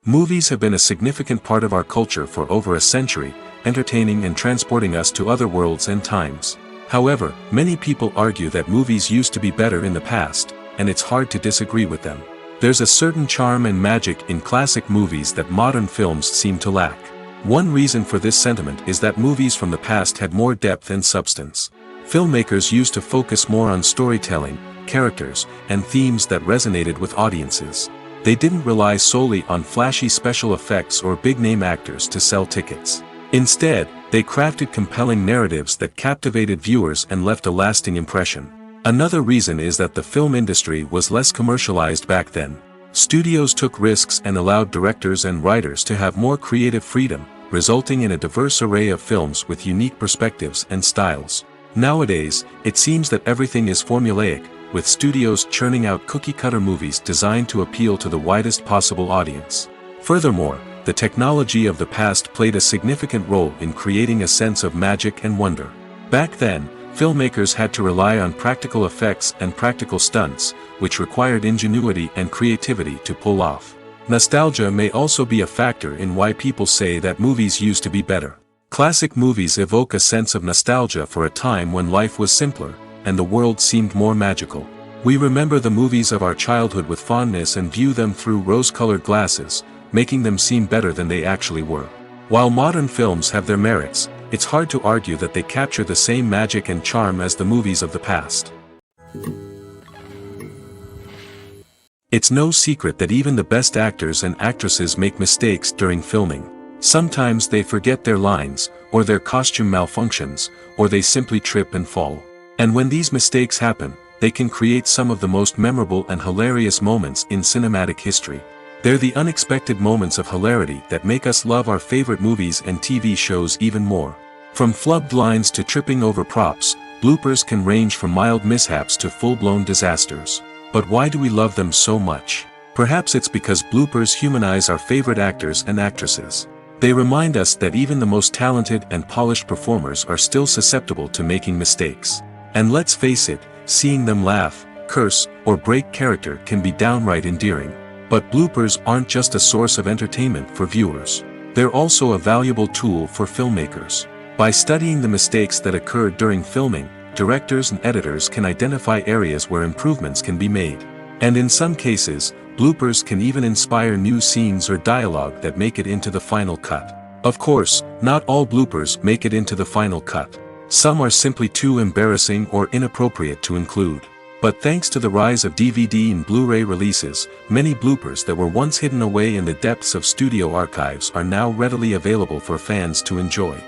Movies have been a significant part of our culture for over a century, entertaining and transporting us to other worlds and times. However, many people argue that movies used to be better in the past, and it's hard to disagree with them. There's a certain charm and magic in classic movies that modern films seem to lack. One reason for this sentiment is that movies from the past had more depth and substance. Filmmakers used to focus more on storytelling, characters, and themes that resonated with audiences. They didn't rely solely on flashy special effects or big-name actors to sell tickets. Instead, they crafted compelling narratives that captivated viewers and left a lasting impression. Another reason is that the film industry was less commercialized back then. Studios took risks and allowed directors and writers to have more creative freedom, resulting in a diverse array of films with unique perspectives and styles. Nowadays, it seems that everything is formulaic, with studios churning out cookie-cutter movies designed to appeal to the widest possible audience. Furthermore, the technology of the past played a significant role in creating a sense of magic and wonder. Back then, filmmakers had to rely on practical effects and practical stunts, which required ingenuity and creativity to pull off. Nostalgia may also be a factor in why people say that movies used to be better. Classic movies evoke a sense of nostalgia for a time when life was simpler, and the world seemed more magical. We remember the movies of our childhood with fondness and view them through rose-colored glasses, making them seem better than they actually were. While modern films have their merits, it's hard to argue that they capture the same magic and charm as the movies of the past. It's no secret that even the best actors and actresses make mistakes during filming. Sometimes they forget their lines, or their costume malfunctions, or they simply trip and fall. And when these mistakes happen, they can create some of the most memorable and hilarious moments in cinematic history. They're the unexpected moments of hilarity that make us love our favorite movies and TV shows even more. From flubbed lines to tripping over props, bloopers can range from mild mishaps to full-blown disasters. But why do we love them so much? Perhaps it's because bloopers humanize our favorite actors and actresses. They remind us that even the most talented and polished performers are still susceptible to making mistakes. And let's face it, seeing them laugh, curse, or break character can be downright endearing. But bloopers aren't just a source of entertainment for viewers. They're also a valuable tool for filmmakers. By studying the mistakes that occurred during filming, directors and editors can identify areas where improvements can be made. And in some cases, bloopers can even inspire new scenes or dialogue that make it into the final cut. Of course, not all bloopers make it into the final cut. Some are simply too embarrassing or inappropriate to include. But thanks to the rise of DVD and Blu-ray releases, many bloopers that were once hidden away in the depths of studio archives are now readily available for fans to enjoy.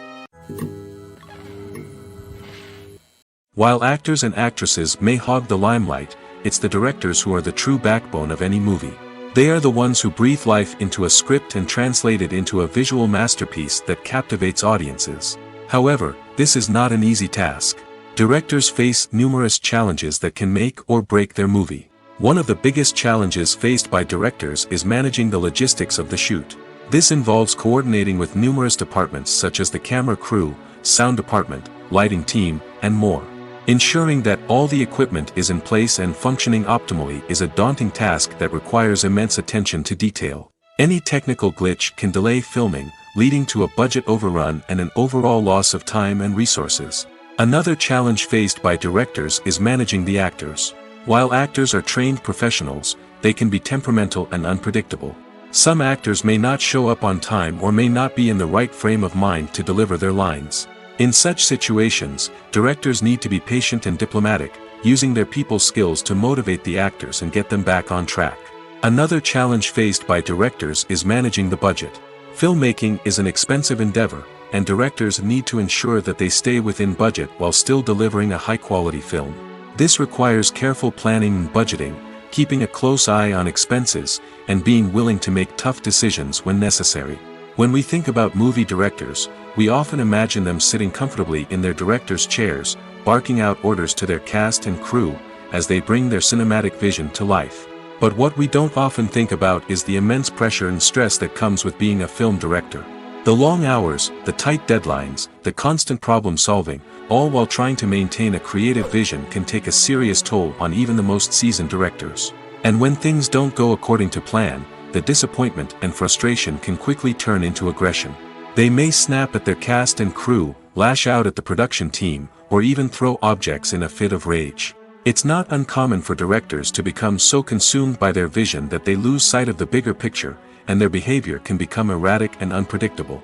While actors and actresses may hog the limelight, it's the directors who are the true backbone of any movie. They are the ones who breathe life into a script and translate it into a visual masterpiece that captivates audiences. However, this is not an easy task. Directors face numerous challenges that can make or break their movie. One of the biggest challenges faced by directors is managing the logistics of the shoot. This involves coordinating with numerous departments such as the camera crew, sound department, lighting team, and more. Ensuring that all the equipment is in place and functioning optimally is a daunting task that requires immense attention to detail. Any technical glitch can delay filming, leading to a budget overrun and an overall loss of time and resources. Another challenge faced by directors is managing the actors. While actors are trained professionals, they can be temperamental and unpredictable. Some actors may not show up on time or may not be in the right frame of mind to deliver their lines. In such situations, directors need to be patient and diplomatic, using their people skills to motivate the actors and get them back on track. Another challenge faced by directors is managing the budget. Filmmaking is an expensive endeavor, and directors need to ensure that they stay within budget while still delivering a high-quality film. This requires careful planning and budgeting, keeping a close eye on expenses, and being willing to make tough decisions when necessary. When we think about movie directors, we often imagine them sitting comfortably in their director's chairs, barking out orders to their cast and crew, as they bring their cinematic vision to life. But what we don't often think about is the immense pressure and stress that comes with being a film director. The long hours, the tight deadlines, the constant problem solving, all while trying to maintain a creative vision can take a serious toll on even the most seasoned directors. And when things don't go according to plan, the disappointment and frustration can quickly turn into aggression. They may snap at their cast and crew, lash out at the production team, or even throw objects in a fit of rage. It's not uncommon for directors to become so consumed by their vision that they lose sight of the bigger picture, and their behavior can become erratic and unpredictable.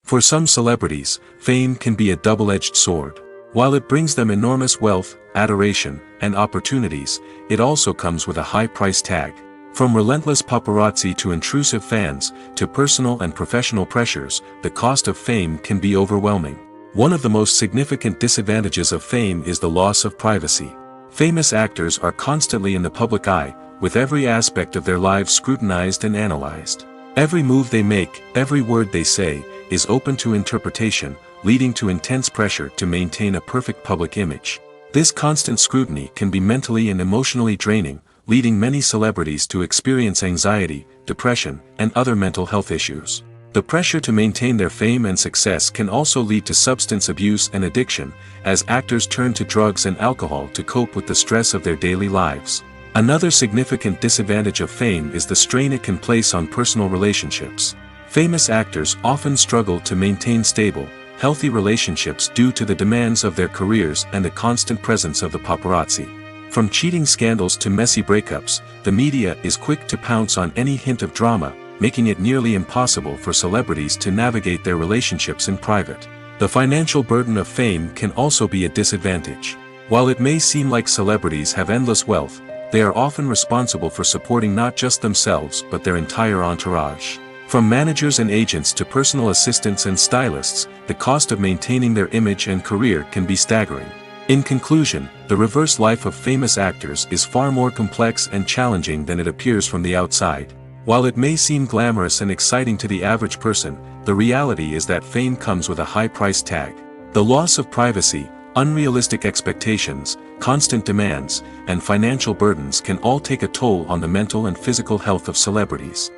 For some celebrities, fame can be a double-edged sword. While it brings them enormous wealth, adoration, and opportunities, it also comes with a high price tag. From relentless paparazzi to intrusive fans, to personal and professional pressures, the cost of fame can be overwhelming. One of the most significant disadvantages of fame is the loss of privacy. Famous actors are constantly in the public eye, with every aspect of their lives scrutinized and analyzed. Every move they make, every word they say, is open to interpretation, leading to intense pressure to maintain a perfect public image. This constant scrutiny can be mentally and emotionally draining, leading many celebrities to experience anxiety, depression, and other mental health issues. The pressure to maintain their fame and success can also lead to substance abuse and addiction, as actors turn to drugs and alcohol to cope with the stress of their daily lives. Another significant disadvantage of fame is the strain it can place on personal relationships. Famous actors often struggle to maintain stable, healthy relationships due to the demands of their careers and the constant presence of the paparazzi. From cheating scandals to messy breakups, the media is quick to pounce on any hint of drama, making it nearly impossible for celebrities to navigate their relationships in private. The financial burden of fame can also be a disadvantage. While it may seem like celebrities have endless wealth, they are often responsible for supporting not just themselves but their entire entourage. From managers and agents to personal assistants and stylists, the cost of maintaining their image and career can be staggering. In conclusion, the reverse life of famous actors is far more complex and challenging than it appears from the outside. While it may seem glamorous and exciting to the average person, the reality is that fame comes with a high price tag. The loss of privacy, unrealistic expectations, constant demands, and financial burdens can all take a toll on the mental and physical health of celebrities.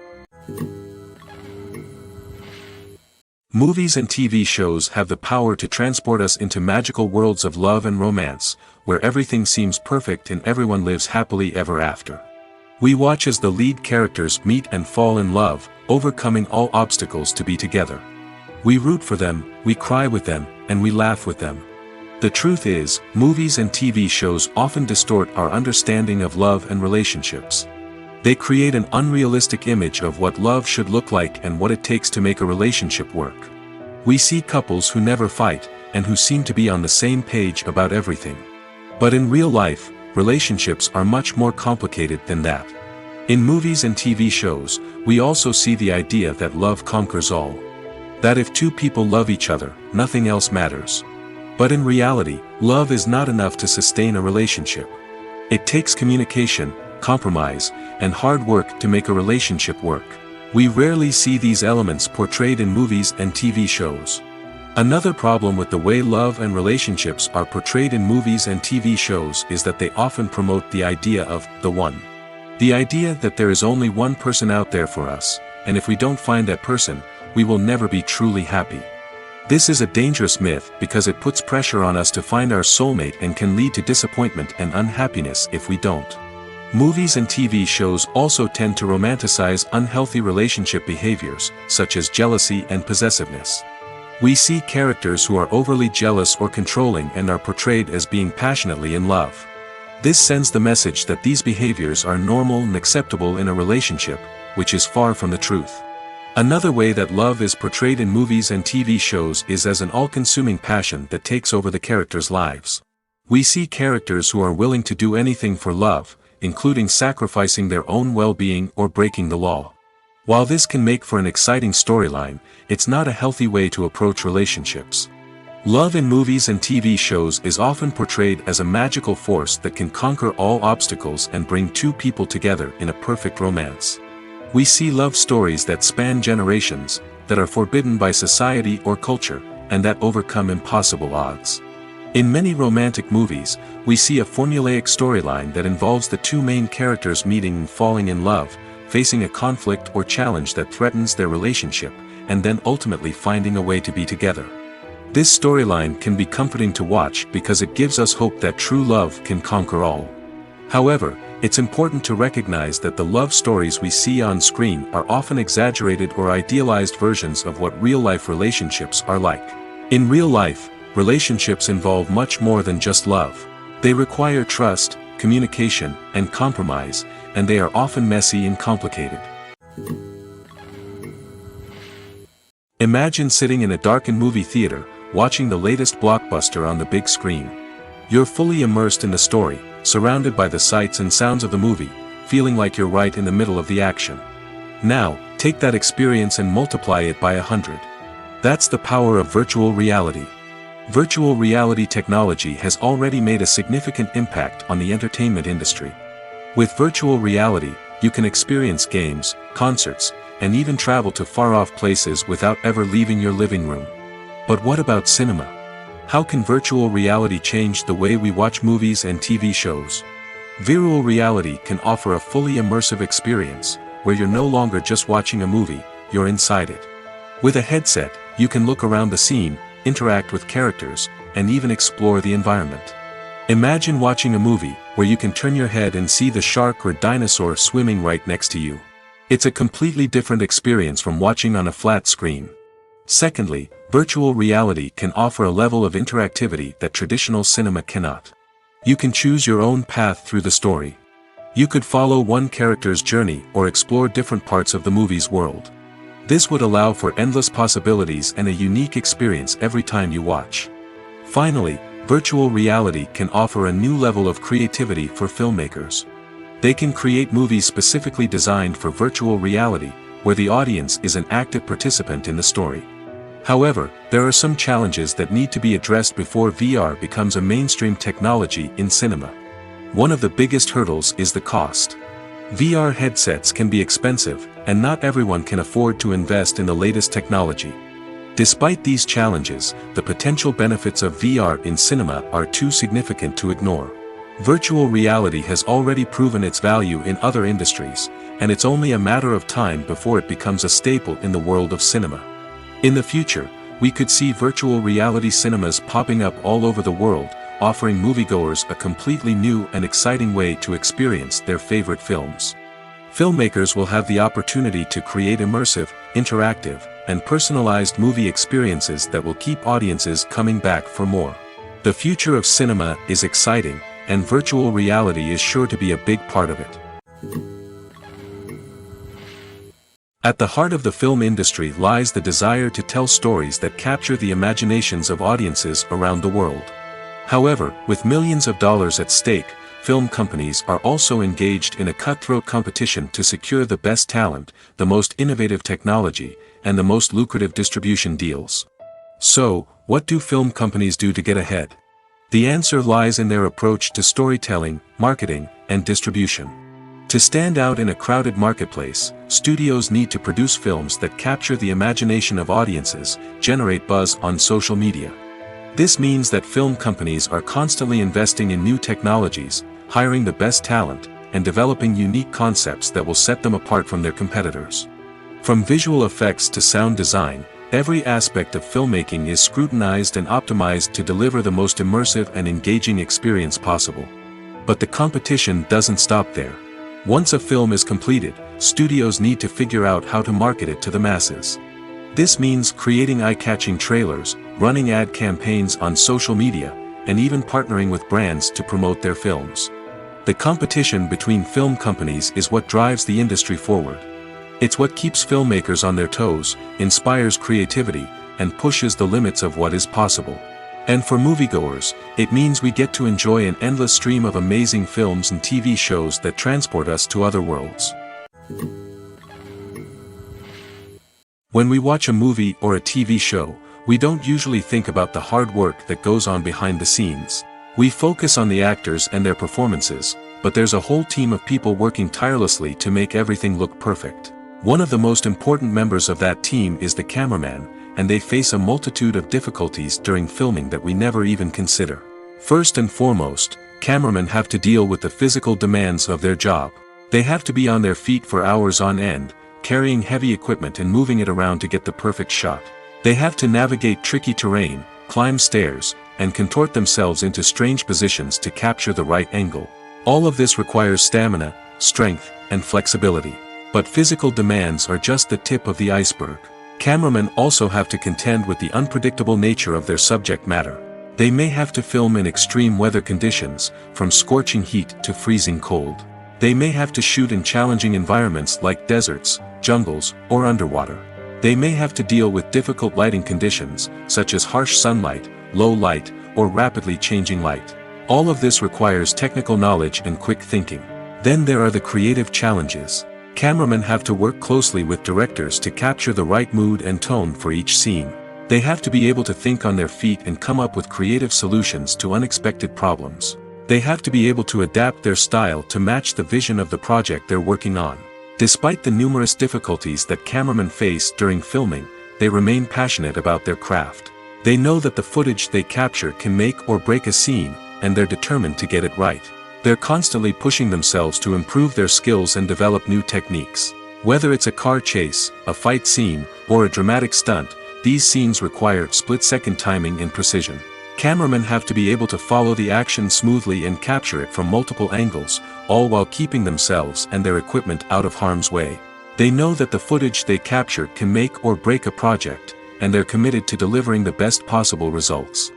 Movies and TV shows have the power to transport us into magical worlds of love and romance, where everything seems perfect and everyone lives happily ever after. We watch as the lead characters meet and fall in love, overcoming all obstacles to be together. We root for them, we cry with them, and we laugh with them. The truth is, movies and TV shows often distort our understanding of love and relationships. They create an unrealistic image of what love should look like and what it takes to make a relationship work. We see couples who never fight, and who seem to be on the same page about everything. But in real life, relationships are much more complicated than that. In movies and TV shows, we also see the idea that love conquers all. That if two people love each other, nothing else matters. But in reality, love is not enough to sustain a relationship. It takes communication, compromise, and hard work to make a relationship work. We rarely see these elements portrayed in movies and TV shows. Another problem with the way love and relationships are portrayed in movies and TV shows is that they often promote the idea of the one. The idea that there is only one person out there for us, and if we don't find that person, we will never be truly happy. This is a dangerous myth because it puts pressure on us to find our soulmate and can lead to disappointment and unhappiness if we don't. Movies and TV shows also tend to romanticize unhealthy relationship behaviors, such as jealousy and possessiveness. We see characters who are overly jealous or controlling and are portrayed as being passionately in love. This sends the message that these behaviors are normal and acceptable in a relationship, which is far from the truth. Another way that love is portrayed in movies and TV shows is as an all-consuming passion that takes over the characters' lives. We see characters who are willing to do anything for love, including sacrificing their own well-being or breaking the law. While this can make for an exciting storyline, it's not a healthy way to approach relationships. Love in movies and TV shows is often portrayed as a magical force that can conquer all obstacles and bring two people together in a perfect romance. We see love stories that span generations, that are forbidden by society or culture, and that overcome impossible odds. In many romantic movies, we see a formulaic storyline that involves the two main characters meeting and falling in love, facing a conflict or challenge that threatens their relationship, and then ultimately finding a way to be together. This storyline can be comforting to watch because it gives us hope that true love can conquer all. However, it's important to recognize that the love stories we see on screen are often exaggerated or idealized versions of what real-life relationships are like. In real life, relationships involve much more than just love. They require trust, communication, and compromise, and they are often messy and complicated. Imagine sitting in a darkened movie theater, watching the latest blockbuster on the big screen. You're fully immersed in the story, surrounded by the sights and sounds of the movie, feeling like you're right in the middle of the action. Now, take that experience and multiply it by 100. That's the power of virtual reality. Virtual reality technology has already made a significant impact on the entertainment industry. With virtual reality, you can experience games, concerts, and even travel to far-off places without ever leaving your living room. But what about cinema? How can virtual reality change the way we watch movies and TV shows? Virtual reality can offer a fully immersive experience, where you're no longer just watching a movie, you're inside it. With a headset, you can look around the scene, interact with characters, and even explore the environment. Imagine watching a movie where you can turn your head and see the shark or dinosaur swimming right next to you. It's a completely different experience from watching on a flat screen. Secondly, virtual reality can offer a level of interactivity that traditional cinema cannot. You can choose your own path through the story. You could follow one character's journey or explore different parts of the movie's world. This would allow for endless possibilities and a unique experience every time you watch. Finally, virtual reality can offer a new level of creativity for filmmakers. They can create movies specifically designed for virtual reality, where the audience is an active participant in the story. However, there are some challenges that need to be addressed before VR becomes a mainstream technology in cinema. One of the biggest hurdles is the cost. VR headsets can be expensive, and not everyone can afford to invest in the latest technology. Despite these challenges, the potential benefits of VR in cinema are too significant to ignore. Virtual reality has already proven its value in other industries, and it's only a matter of time before it becomes a staple in the world of cinema. In the future, we could see virtual reality cinemas popping up all over the world, offering moviegoers a completely new and exciting way to experience their favorite films. Filmmakers will have the opportunity to create immersive, interactive, and personalized movie experiences that will keep audiences coming back for more. The future of cinema is exciting, and virtual reality is sure to be a big part of it. At the heart of the film industry lies the desire to tell stories that capture the imaginations of audiences around the world. However, with millions of dollars at stake, film companies are also engaged in a cutthroat competition to secure the best talent, the most innovative technology, and the most lucrative distribution deals. So, what do film companies do to get ahead? The answer lies in their approach to storytelling, marketing, and distribution. To stand out in a crowded marketplace, studios need to produce films that capture the imagination of audiences, generate buzz on social media. This means that film companies are constantly investing in new technologies, hiring the best talent, and developing unique concepts that will set them apart from their competitors. From visual effects to sound design, every aspect of filmmaking is scrutinized and optimized to deliver the most immersive and engaging experience possible. But the competition doesn't stop there. Once a film is completed, studios need to figure out how to market it to the masses. This means creating eye-catching trailers, running ad campaigns on social media, and even partnering with brands to promote their films. The competition between film companies is what drives the industry forward. It's what keeps filmmakers on their toes, inspires creativity, and pushes the limits of what is possible. And for moviegoers, it means we get to enjoy an endless stream of amazing films and TV shows that transport us to other worlds. When we watch a movie or a TV show, we don't usually think about the hard work that goes on behind the scenes. We focus on the actors and their performances, but there's a whole team of people working tirelessly to make everything look perfect. One of the most important members of that team is the cameraman, and they face a multitude of difficulties during filming that we never even consider. First and foremost, cameramen have to deal with the physical demands of their job. They have to be on their feet for hours on end, carrying heavy equipment and moving it around to get the perfect shot. They have to navigate tricky terrain, climb stairs, and contort themselves into strange positions to capture the right angle. All of this requires stamina, strength, and flexibility. But physical demands are just the tip of the iceberg. Cameramen also have to contend with the unpredictable nature of their subject matter. They may have to film in extreme weather conditions, from scorching heat to freezing cold. They may have to shoot in challenging environments like deserts, jungles, or underwater. They may have to deal with difficult lighting conditions, such as harsh sunlight, low light, or rapidly changing light. All of this requires technical knowledge and quick thinking. Then there are the creative challenges. Cameramen have to work closely with directors to capture the right mood and tone for each scene. They have to be able to think on their feet and come up with creative solutions to unexpected problems. They have to be able to adapt their style to match the vision of the project they're working on. Despite the numerous difficulties that cameramen face during filming, they remain passionate about their craft. They know that the footage they capture can make or break a scene, and they're determined to get it right. They're constantly pushing themselves to improve their skills and develop new techniques. Whether it's a car chase, a fight scene, or a dramatic stunt, these scenes require split-second timing and precision. Cameramen have to be able to follow the action smoothly and capture it from multiple angles, all while keeping themselves and their equipment out of harm's way. They know that the footage they capture can make or break a project, and they're committed to delivering the best possible results.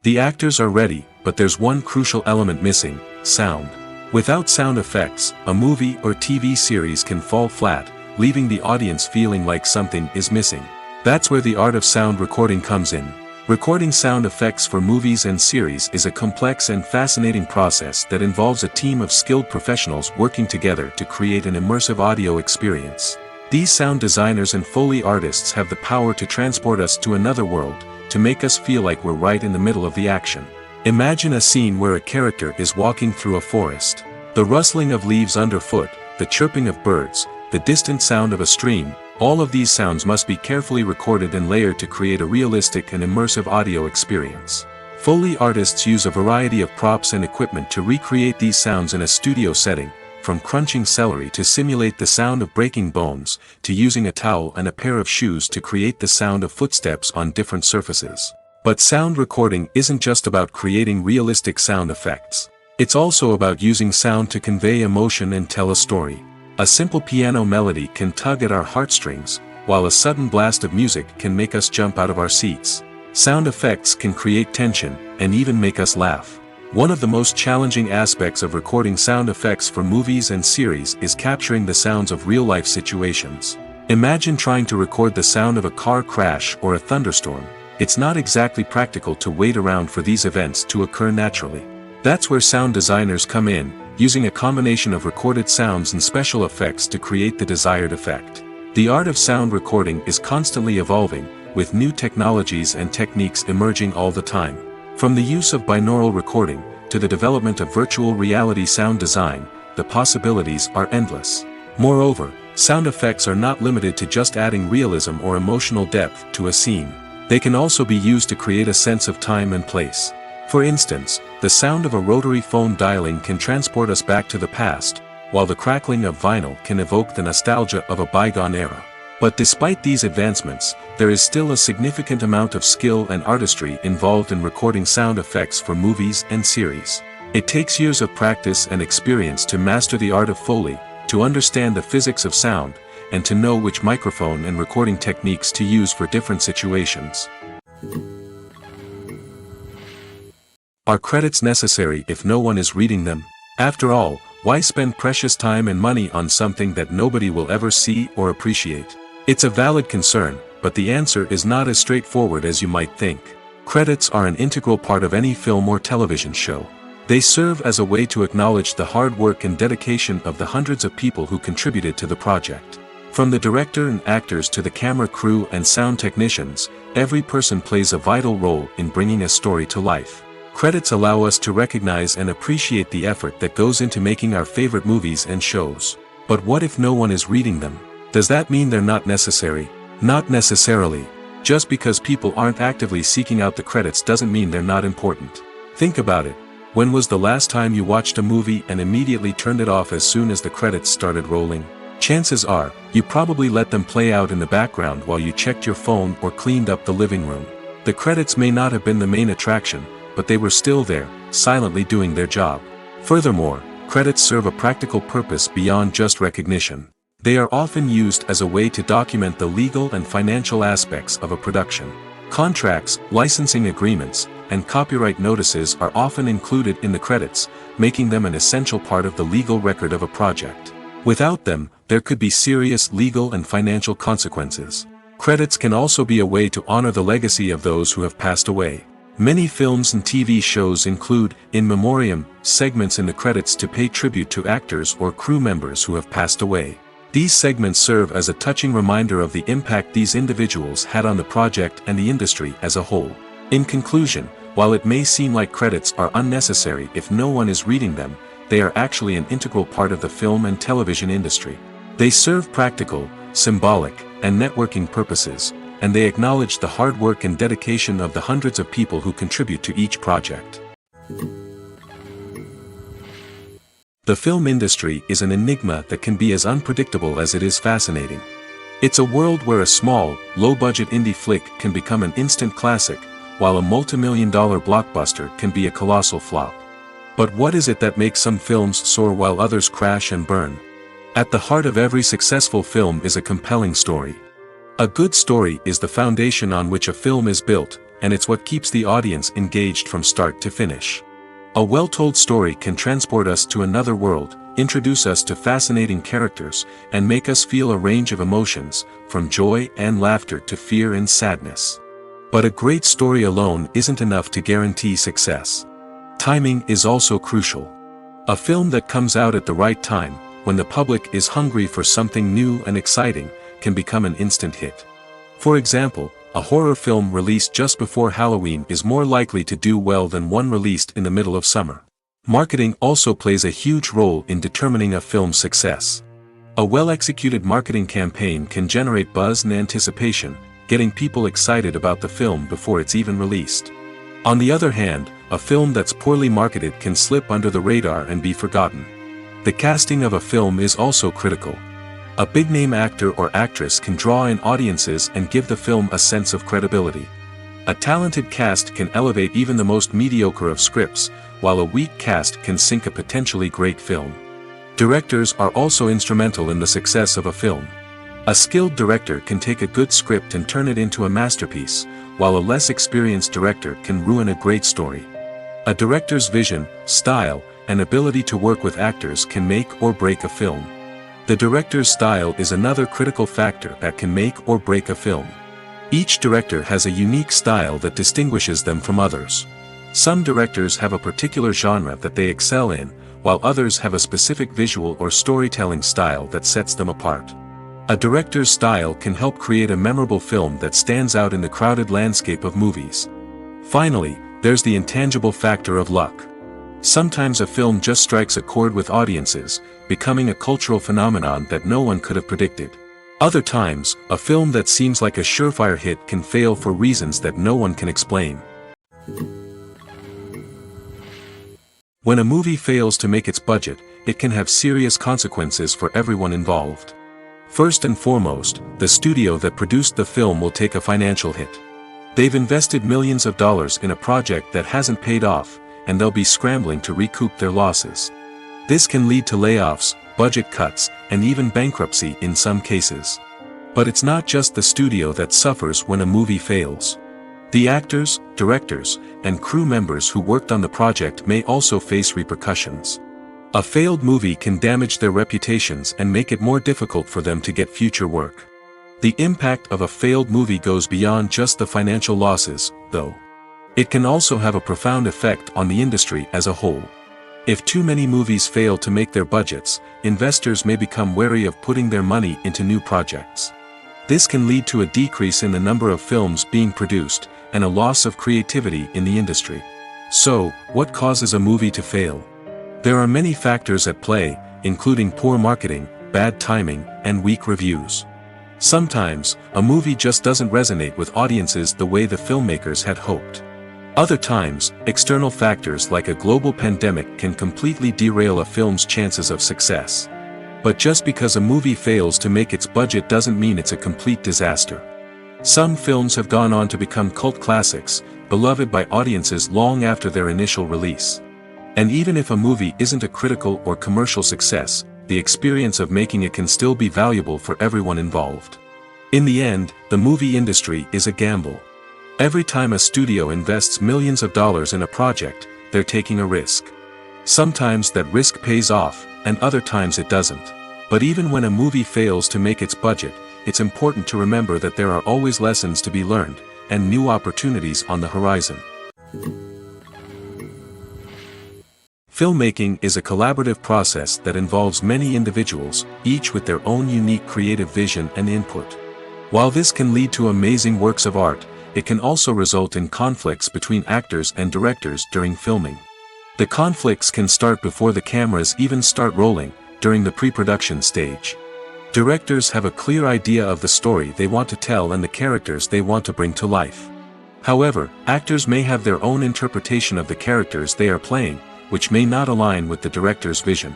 The actors are ready, but there's one crucial element missing: sound. Without sound effects, a movie or TV series can fall flat, leaving the audience feeling like something is missing. That's where the art of sound recording comes in. Recording sound effects for movies and series is a complex and fascinating process that involves a team of skilled professionals working together to create an immersive audio experience. These sound designers and Foley artists have the power to transport us to another world, to make us feel like we're right in the middle of the action. Imagine a scene where a character is walking through a forest. The rustling of leaves underfoot, the chirping of birds, the distant sound of a stream, all of these sounds must be carefully recorded and layered to create a realistic and immersive audio experience. Foley artists use a variety of props and equipment to recreate these sounds in a studio setting, from crunching celery to simulate the sound of breaking bones, to using a towel and a pair of shoes to create the sound of footsteps on different surfaces. But sound recording isn't just about creating realistic sound effects. It's also about using sound to convey emotion and tell a story. A simple piano melody can tug at our heartstrings, while a sudden blast of music can make us jump out of our seats. Sound effects can create tension, and even make us laugh. One of the most challenging aspects of recording sound effects for movies and series is capturing the sounds of real-life situations. Imagine trying to record the sound of a car crash or a thunderstorm. It's not exactly practical to wait around for these events to occur naturally. That's where sound designers come in, using a combination of recorded sounds and special effects to create the desired effect. The art of sound recording is constantly evolving, with new technologies and techniques emerging all the time. From the use of binaural recording, to the development of virtual reality sound design, the possibilities are endless. Moreover, sound effects are not limited to just adding realism or emotional depth to a scene. They can also be used to create a sense of time and place. For instance, the sound of a rotary phone dialing can transport us back to the past, while the crackling of vinyl can evoke the nostalgia of a bygone era. But despite these advancements, there is still a significant amount of skill and artistry involved in recording sound effects for movies and series. It takes years of practice and experience to master the art of Foley, to understand the physics of sound, and to know which microphone and recording techniques to use for different situations. Are credits necessary if no one is reading them? After all, why spend precious time and money on something that nobody will ever see or appreciate? It's a valid concern, but the answer is not as straightforward as you might think. Credits are an integral part of any film or television show. They serve as a way to acknowledge the hard work and dedication of the hundreds of people who contributed to the project. From the director and actors to the camera crew and sound technicians, every person plays a vital role in bringing a story to life. Credits allow us to recognize and appreciate the effort that goes into making our favorite movies and shows. But what if no one is reading them? Does that mean they're not necessary? Not necessarily. Just because people aren't actively seeking out the credits doesn't mean they're not important. Think about it. When was the last time you watched a movie and immediately turned it off as soon as the credits started rolling? Chances are, you probably let them play out in the background while you checked your phone or cleaned up the living room. The credits may not have been the main attraction, but they were still there, silently doing their job. Furthermore, credits serve a practical purpose beyond just recognition. They are often used as a way to document the legal and financial aspects of a production. Contracts, licensing agreements, and copyright notices are often included in the credits, making them an essential part of the legal record of a project. Without them, there could be serious legal and financial consequences. Credits can also be a way to honor the legacy of those who have passed away. Many films and TV shows include, in memoriam, segments in the credits to pay tribute to actors or crew members who have passed away. These segments serve as a touching reminder of the impact these individuals had on the project and the industry as a whole. In conclusion, while it may seem like credits are unnecessary if no one is reading them, they are actually an integral part of the film and television industry. They serve practical, symbolic, and networking purposes, and they acknowledge the hard work and dedication of the hundreds of people who contribute to each project. The film industry is an enigma that can be as unpredictable as it is fascinating. It's a world where a small, low-budget indie flick can become an instant classic, while a multi-million-dollar blockbuster can be a colossal flop. But what is it that makes some films soar while others crash and burn? At the heart of every successful film is a compelling story. A good story is the foundation on which a film is built, and it's what keeps the audience engaged from start to finish. A well-told story can transport us to another world, introduce us to fascinating characters, and make us feel a range of emotions, from joy and laughter to fear and sadness. But a great story alone isn't enough to guarantee success. Timing is also crucial. A film that comes out at the right time, when the public is hungry for something new and exciting, can become an instant hit. For example, a horror film released just before Halloween is more likely to do well than one released in the middle of summer. Marketing also plays a huge role in determining a film's success. A well-executed marketing campaign can generate buzz and anticipation, getting people excited about the film before it's even released. On the other hand, a film that's poorly marketed can slip under the radar and be forgotten. The casting of a film is also critical. A big-name actor or actress can draw in audiences and give the film a sense of credibility. A talented cast can elevate even the most mediocre of scripts, while a weak cast can sink a potentially great film. Directors are also instrumental in the success of a film. A skilled director can take a good script and turn it into a masterpiece, while a less experienced director can ruin a great story. A director's vision, style, and ability to work with actors can make or break a film. The director's style is another critical factor that can make or break a film. Each director has a unique style that distinguishes them from others. Some directors have a particular genre that they excel in, while others have a specific visual or storytelling style that sets them apart. A director's style can help create a memorable film that stands out in the crowded landscape of movies. Finally, there's the intangible factor of luck. Sometimes a film just strikes a chord with audiences, becoming a cultural phenomenon that no one could have predicted. Other times, a film that seems like a surefire hit can fail for reasons that no one can explain. When a movie fails to make its budget, it can have serious consequences for everyone involved. First and foremost, the studio that produced the film will take a financial hit. They've invested millions of dollars in a project that hasn't paid off, and they'll be scrambling to recoup their losses. This can lead to layoffs, budget cuts, and even bankruptcy in some cases. But it's not just the studio that suffers when a movie fails. The actors, directors, and crew members who worked on the project may also face repercussions. A failed movie can damage their reputations and make it more difficult for them to get future work. The impact of a failed movie goes beyond just the financial losses, though. It can also have a profound effect on the industry as a whole. If too many movies fail to make their budgets, investors may become wary of putting their money into new projects. This can lead to a decrease in the number of films being produced, and a loss of creativity in the industry. So, what causes a movie to fail? There are many factors at play, including poor marketing, bad timing, and weak reviews. Sometimes, a movie just doesn't resonate with audiences the way the filmmakers had hoped. Other times, external factors like a global pandemic can completely derail a film's chances of success. But just because a movie fails to make its budget doesn't mean it's a complete disaster. Some films have gone on to become cult classics, beloved by audiences long after their initial release. And even if a movie isn't a critical or commercial success, the experience of making it can still be valuable for everyone involved. In the end, the movie industry is a gamble. Every time a studio invests millions of dollars in a project, they're taking a risk. Sometimes that risk pays off, and other times it doesn't. But even when a movie fails to make its budget, it's important to remember that there are always lessons to be learned, and new opportunities on the horizon. Filmmaking is a collaborative process that involves many individuals, each with their own unique creative vision and input. While this can lead to amazing works of art, it can also result in conflicts between actors and directors during filming. The conflicts can start before the cameras even start rolling, during the pre-production stage. Directors have a clear idea of the story they want to tell and the characters they want to bring to life. However, actors may have their own interpretation of the characters they are playing, which may not align with the director's vision.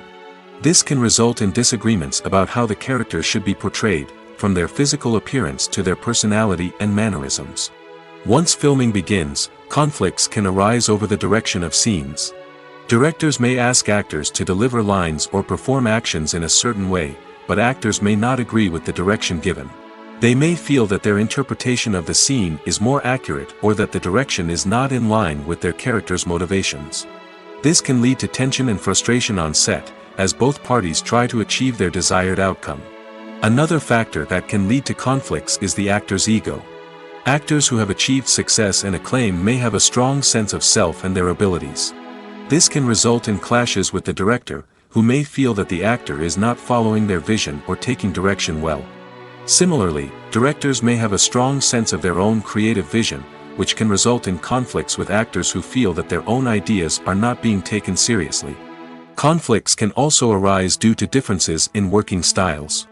This can result in disagreements about how the characters should be portrayed, from their physical appearance to their personality and mannerisms. Once filming begins, conflicts can arise over the direction of scenes. Directors may ask actors to deliver lines or perform actions in a certain way, but actors may not agree with the direction given. They may feel that their interpretation of the scene is more accurate or that the direction is not in line with their character's motivations. This can lead to tension and frustration on set, as both parties try to achieve their desired outcome. Another factor that can lead to conflicts is the actor's ego. Actors who have achieved success and acclaim may have a strong sense of self and their abilities. This can result in clashes with the director, who may feel that the actor is not following their vision or taking direction well. Similarly, directors may have a strong sense of their own creative vision, which can result in conflicts with actors who feel that their own ideas are not being taken seriously. Conflicts can also arise due to differences in working styles.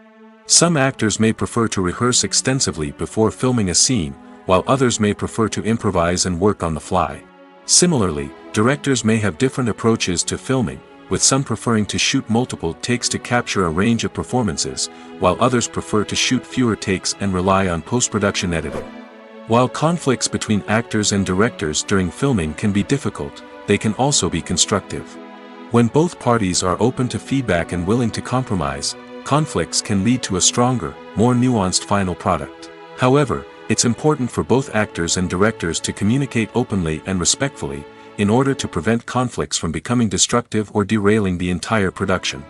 Some actors may prefer to rehearse extensively before filming a scene, while others may prefer to improvise and work on the fly. Similarly, directors may have different approaches to filming, with some preferring to shoot multiple takes to capture a range of performances, while others prefer to shoot fewer takes and rely on post-production editing. While conflicts between actors and directors during filming can be difficult, they can also be constructive. When both parties are open to feedback and willing to compromise, conflicts can lead to a stronger, more nuanced final product. However, it's important for both actors and directors to communicate openly and respectfully, in order to prevent conflicts from becoming destructive or derailing the entire production.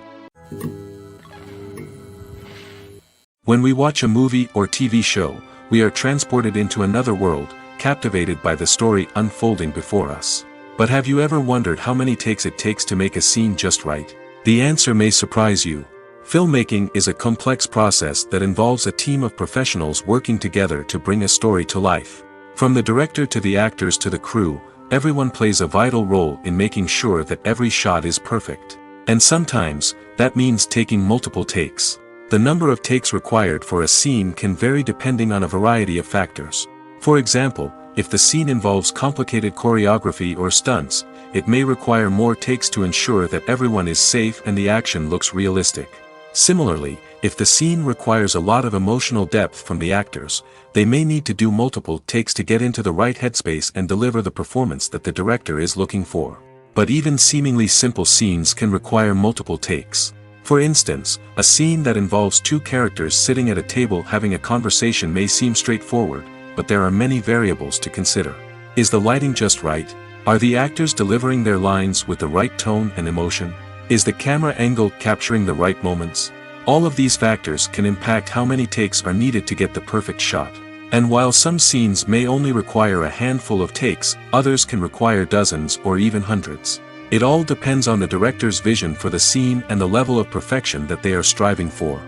When we watch a movie or TV show, we are transported into another world, captivated by the story unfolding before us. But have you ever wondered how many takes it takes to make a scene just right? The answer may surprise you. Filmmaking is a complex process that involves a team of professionals working together to bring a story to life. From the director to the actors to the crew, everyone plays a vital role in making sure that every shot is perfect. And sometimes, that means taking multiple takes. The number of takes required for a scene can vary depending on a variety of factors. For example, if the scene involves complicated choreography or stunts, it may require more takes to ensure that everyone is safe and the action looks realistic. Similarly, if the scene requires a lot of emotional depth from the actors, they may need to do multiple takes to get into the right headspace and deliver the performance that the director is looking for. But even seemingly simple scenes can require multiple takes. For instance, a scene that involves two characters sitting at a table having a conversation may seem straightforward, but there are many variables to consider. Is the lighting just right? Are the actors delivering their lines with the right tone and emotion? Is the camera angle capturing the right moments? All of these factors can impact how many takes are needed to get the perfect shot. And while some scenes may only require a handful of takes, others can require dozens or even hundreds. It all depends on the director's vision for the scene and the level of perfection that they are striving for.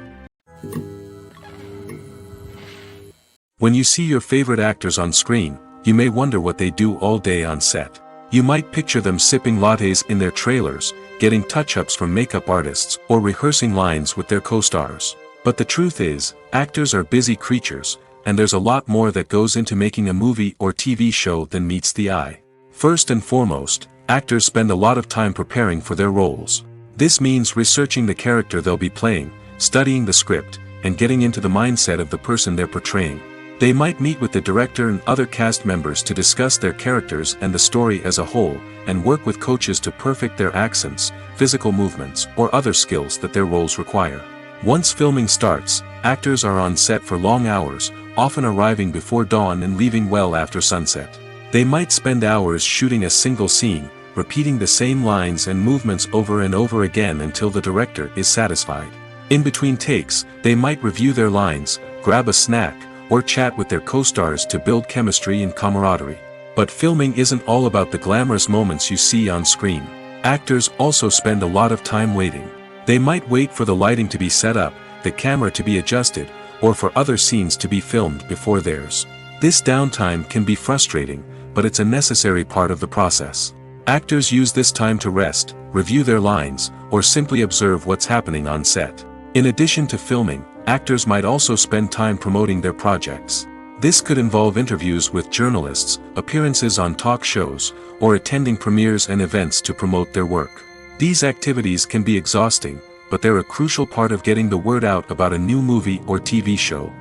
When you see your favorite actors on screen, you may wonder what they do all day on set. You might picture them sipping lattes in their trailers, getting touch-ups from makeup artists, or rehearsing lines with their co-stars. But the truth is, actors are busy creatures, and there's a lot more that goes into making a movie or TV show than meets the eye. First and foremost, actors spend a lot of time preparing for their roles. This means researching the character they'll be playing, studying the script, and getting into the mindset of the person they're portraying. They might meet with the director and other cast members to discuss their characters and the story as a whole, and work with coaches to perfect their accents, physical movements, or other skills that their roles require. Once filming starts, actors are on set for long hours, often arriving before dawn and leaving well after sunset. They might spend hours shooting a single scene, repeating the same lines and movements over and over again until the director is satisfied. In between takes, they might review their lines, grab a snack, or chat with their co-stars to build chemistry and camaraderie. But filming isn't all about the glamorous moments you see on screen. Actors also spend a lot of time waiting. They might wait for the lighting to be set up, the camera to be adjusted, or for other scenes to be filmed before theirs. This downtime can be frustrating, but it's a necessary part of the process. Actors use this time to rest, review their lines, or simply observe what's happening on set. In addition to filming, actors might also spend time promoting their projects. This could involve interviews with journalists, appearances on talk shows, or attending premieres and events to promote their work. These activities can be exhausting, but they're a crucial part of getting the word out about a new movie or TV show.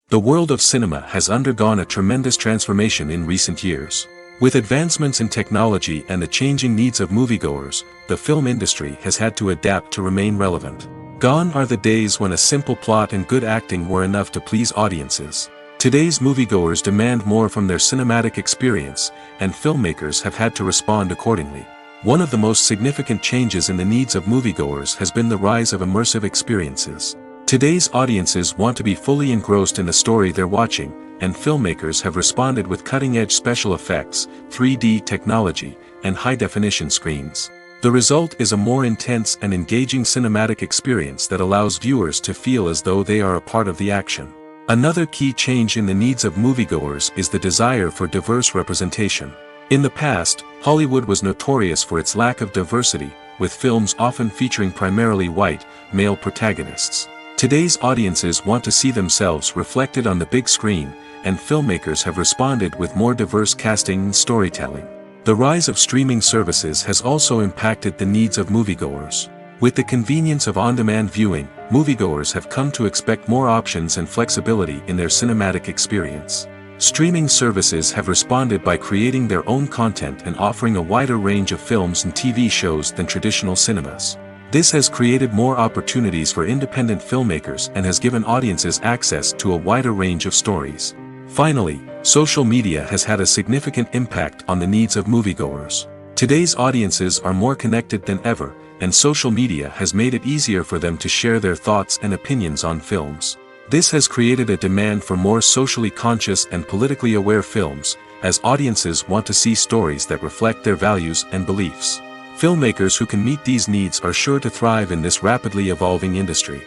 The world of cinema has undergone a tremendous transformation in recent years. With advancements in technology and the changing needs of moviegoers, the film industry has had to adapt to remain relevant. Gone are the days when a simple plot and good acting were enough to please audiences. Today's moviegoers demand more from their cinematic experience, and filmmakers have had to respond accordingly. One of the most significant changes in the needs of moviegoers has been the rise of immersive experiences. Today's audiences want to be fully engrossed in the story they're watching, and filmmakers have responded with cutting-edge special effects, 3D technology, and high-definition screens. The result is a more intense and engaging cinematic experience that allows viewers to feel as though they are a part of the action. Another key change in the needs of moviegoers is the desire for diverse representation. In the past, Hollywood was notorious for its lack of diversity, with films often featuring primarily white, male protagonists. Today's audiences want to see themselves reflected on the big screen, and filmmakers have responded with more diverse casting and storytelling. The rise of streaming services has also impacted the needs of moviegoers. With the convenience of on-demand viewing, moviegoers have come to expect more options and flexibility in their cinematic experience. Streaming services have responded by creating their own content and offering a wider range of films and TV shows than traditional cinemas. This has created more opportunities for independent filmmakers and has given audiences access to a wider range of stories. Finally, social media has had a significant impact on the needs of moviegoers. Today's audiences are more connected than ever, and social media has made it easier for them to share their thoughts and opinions on films. This has created a demand for more socially conscious and politically aware films, as audiences want to see stories that reflect their values and beliefs. Filmmakers who can meet these needs are sure to thrive in this rapidly evolving industry.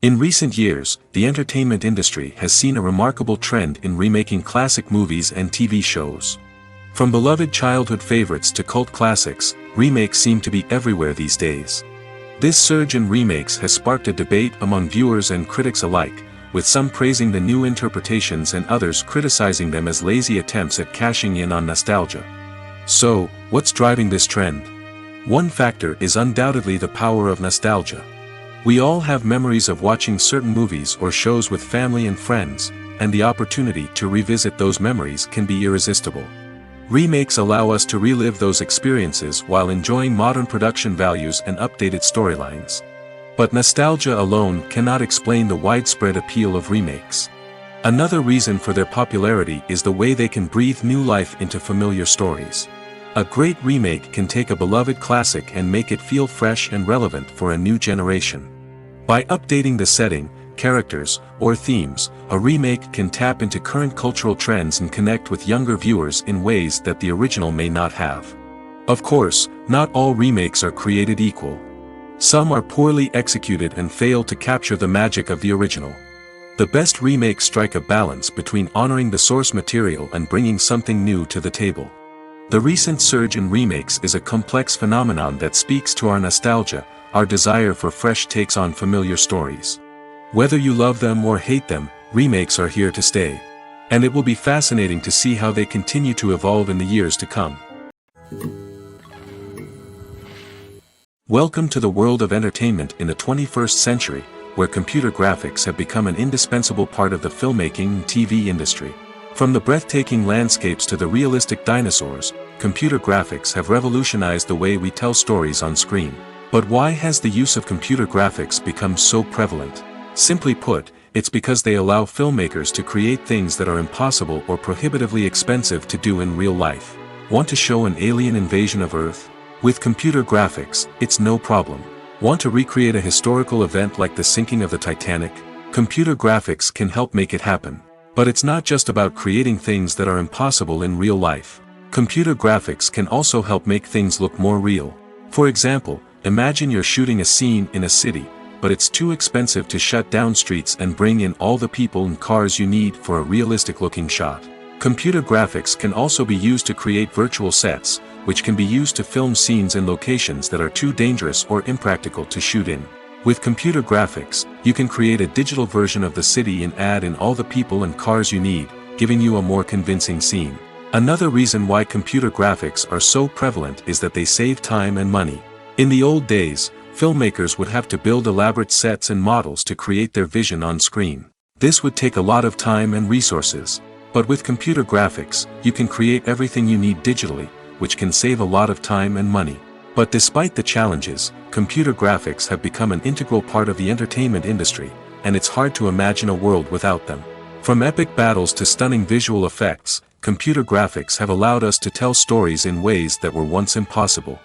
In recent years, the entertainment industry has seen a remarkable trend in remaking classic movies and TV shows. From beloved childhood favorites to cult classics, remakes seem to be everywhere these days. This surge in remakes has sparked a debate among viewers and critics alike, with some praising the new interpretations and others criticizing them as lazy attempts at cashing in on nostalgia. So, what's driving this trend? One factor is undoubtedly the power of nostalgia. We all have memories of watching certain movies or shows with family and friends, and the opportunity to revisit those memories can be irresistible. Remakes allow us to relive those experiences while enjoying modern production values and updated storylines. But nostalgia alone cannot explain the widespread appeal of remakes. Another reason for their popularity is the way they can breathe new life into familiar stories. A great remake can take a beloved classic and make it feel fresh and relevant for a new generation. By updating the setting, characters, or themes, a remake can tap into current cultural trends and connect with younger viewers in ways that the original may not have. Of course, not all remakes are created equal. Some are poorly executed and fail to capture the magic of the original. The best remakes strike a balance between honoring the source material and bringing something new to the table. The recent surge in remakes is a complex phenomenon that speaks to our nostalgia, our desire for fresh takes on familiar stories. Whether you love them or hate them, remakes are here to stay. And it will be fascinating to see how they continue to evolve in the years to come. Welcome to the world of entertainment in the 21st century, where computer graphics have become an indispensable part of the filmmaking and TV industry. From the breathtaking landscapes to the realistic dinosaurs, computer graphics have revolutionized the way we tell stories on screen. But why has the use of computer graphics become so prevalent? Simply put, it's because they allow filmmakers to create things that are impossible or prohibitively expensive to do in real life. Want to show an alien invasion of Earth? With computer graphics, it's no problem. Want to recreate a historical event like the sinking of the Titanic? Computer graphics can help make it happen. But it's not just about creating things that are impossible in real life. Computer graphics can also help make things look more real. For example, imagine you're shooting a scene in a city, but it's too expensive to shut down streets and bring in all the people and cars you need for a realistic-looking shot. Computer graphics can also be used to create virtual sets, which can be used to film scenes in locations that are too dangerous or impractical to shoot in. With computer graphics, you can create a digital version of the city and add in all the people and cars you need, giving you a more convincing scene. Another reason why computer graphics are so prevalent is that they save time and money. In the old days, filmmakers would have to build elaborate sets and models to create their vision on screen. This would take a lot of time and resources. But with computer graphics, you can create everything you need digitally, which can save a lot of time and money. But despite the challenges, computer graphics have become an integral part of the entertainment industry, and it's hard to imagine a world without them. From epic battles to stunning visual effects, computer graphics have allowed us to tell stories in ways that were once impossible.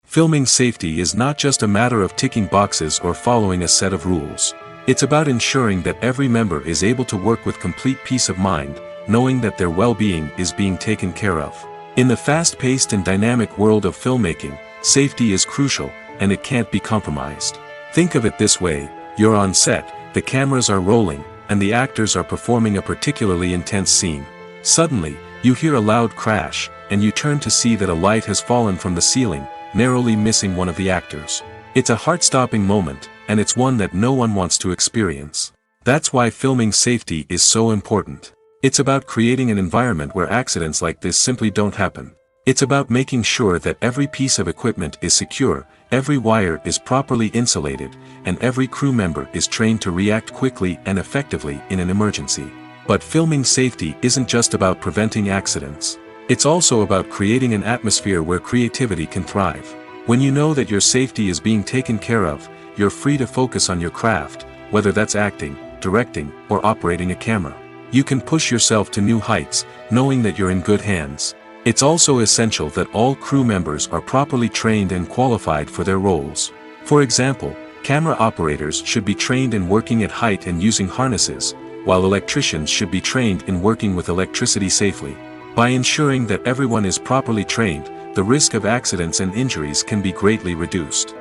Filming safety is not just a matter of ticking boxes or following a set of rules. It's about ensuring that every member is able to work with complete peace of mind, knowing that their well-being is being taken care of. In the fast-paced and dynamic world of filmmaking, safety is crucial, and it can't be compromised. Think of it this way: you're on set, the cameras are rolling, and the actors are performing a particularly intense scene. Suddenly, you hear a loud crash, and you turn to see that a light has fallen from the ceiling, narrowly missing one of the actors. It's a heart-stopping moment, and it's one that no one wants to experience. That's why filming safety is so important. It's about creating an environment where accidents like this simply don't happen. It's about making sure that every piece of equipment is secure, every wire is properly insulated, and every crew member is trained to react quickly and effectively in an emergency. But filming safety isn't just about preventing accidents. It's also about creating an atmosphere where creativity can thrive. When you know that your safety is being taken care of, you're free to focus on your craft, whether that's acting, directing, or operating a camera. You can push yourself to new heights, knowing that you're in good hands. It's also essential that all crew members are properly trained and qualified for their roles. For example, camera operators should be trained in working at height and using harnesses, while electricians should be trained in working with electricity safely. By ensuring that everyone is properly trained, the risk of accidents and injuries can be greatly reduced.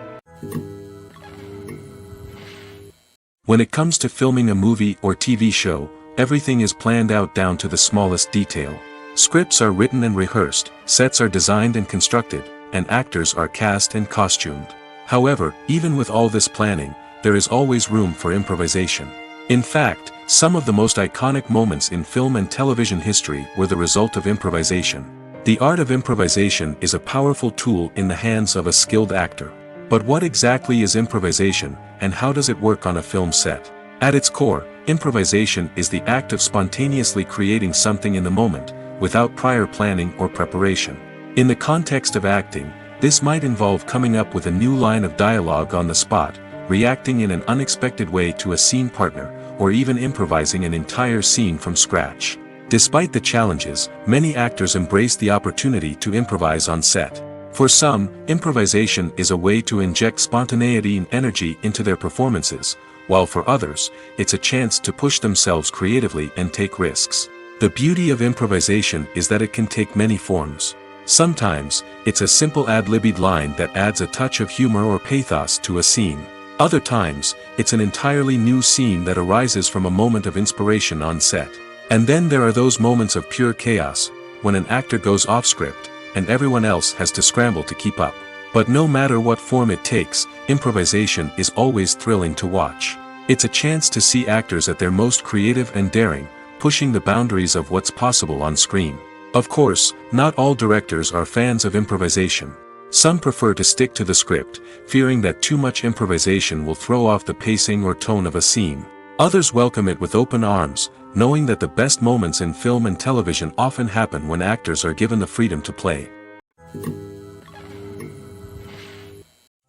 When it comes to filming a movie or TV show, everything is planned out down to the smallest detail. Scripts are written and rehearsed, sets are designed and constructed, and actors are cast and costumed. However, even with all this planning, there is always room for improvisation. In fact, some of the most iconic moments in film and television history were the result of improvisation. The art of improvisation is a powerful tool in the hands of a skilled actor. But what exactly is improvisation, and how does it work on a film set? At its core, improvisation is the act of spontaneously creating something in the moment, without prior planning or preparation. In the context of acting, this might involve coming up with a new line of dialogue on the spot, reacting in an unexpected way to a scene partner, or even improvising an entire scene from scratch. Despite the challenges, many actors embrace the opportunity to improvise on set. For some, improvisation is a way to inject spontaneity and energy into their performances, while for others, it's a chance to push themselves creatively and take risks. The beauty of improvisation is that it can take many forms. Sometimes, it's a simple ad-libbed line that adds a touch of humor or pathos to a scene. Other times, it's an entirely new scene that arises from a moment of inspiration on set. And then there are those moments of pure chaos, when an actor goes off script, and everyone else has to scramble to keep up. But no matter what form it takes, improvisation is always thrilling to watch. It's a chance to see actors at their most creative and daring, pushing the boundaries of what's possible on screen. Of course, not all directors are fans of improvisation. Some prefer to stick to the script, fearing that too much improvisation will throw off the pacing or tone of a scene. Others welcome it with open arms, knowing that the best moments in film and television often happen when actors are given the freedom to play.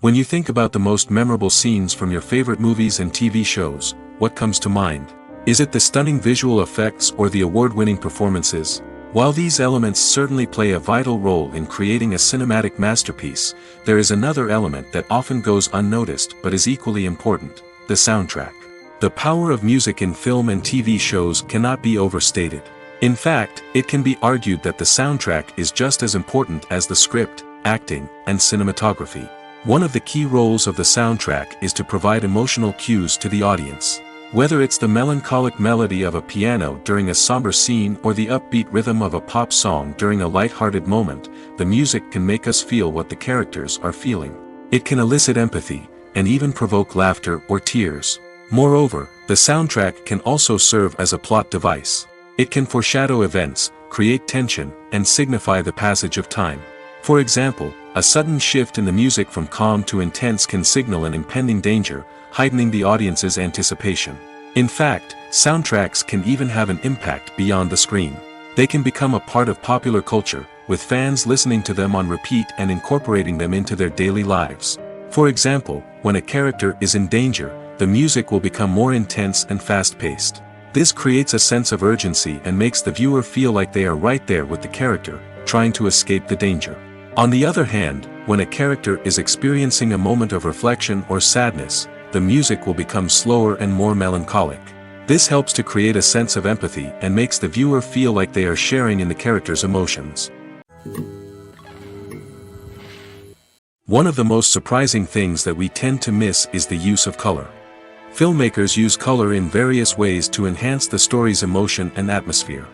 When you think about the most memorable scenes from your favorite movies and TV shows, what comes to mind? Is it the stunning visual effects or the award-winning performances? While these elements certainly play a vital role in creating a cinematic masterpiece, there is another element that often goes unnoticed but is equally important: the soundtrack. The power of music in film and TV shows cannot be overstated. In fact, it can be argued that the soundtrack is just as important as the script, acting, and cinematography. One of the key roles of the soundtrack is to provide emotional cues to the audience. Whether it's the melancholic melody of a piano during a somber scene or the upbeat rhythm of a pop song during a light-hearted moment, the music can make us feel what the characters are feeling. It can elicit empathy, and even provoke laughter or tears. Moreover, the soundtrack can also serve as a plot device. It can foreshadow events, create tension, and signify the passage of time. For example, a sudden shift in the music from calm to intense can signal an impending danger, heightening the audience's anticipation. In fact, soundtracks can even have an impact beyond the screen. They can become a part of popular culture, with fans listening to them on repeat and incorporating them into their daily lives. For example, when a character is in danger, the music will become more intense and fast-paced. This creates a sense of urgency and makes the viewer feel like they are right there with the character, trying to escape the danger. On the other hand, when a character is experiencing a moment of reflection or sadness, the music will become slower and more melancholic. This helps to create a sense of empathy and makes the viewer feel like they are sharing in the character's emotions. One of the most surprising things that we tend to miss is the use of color. Filmmakers use color in various ways to enhance the story's emotion and atmosphere.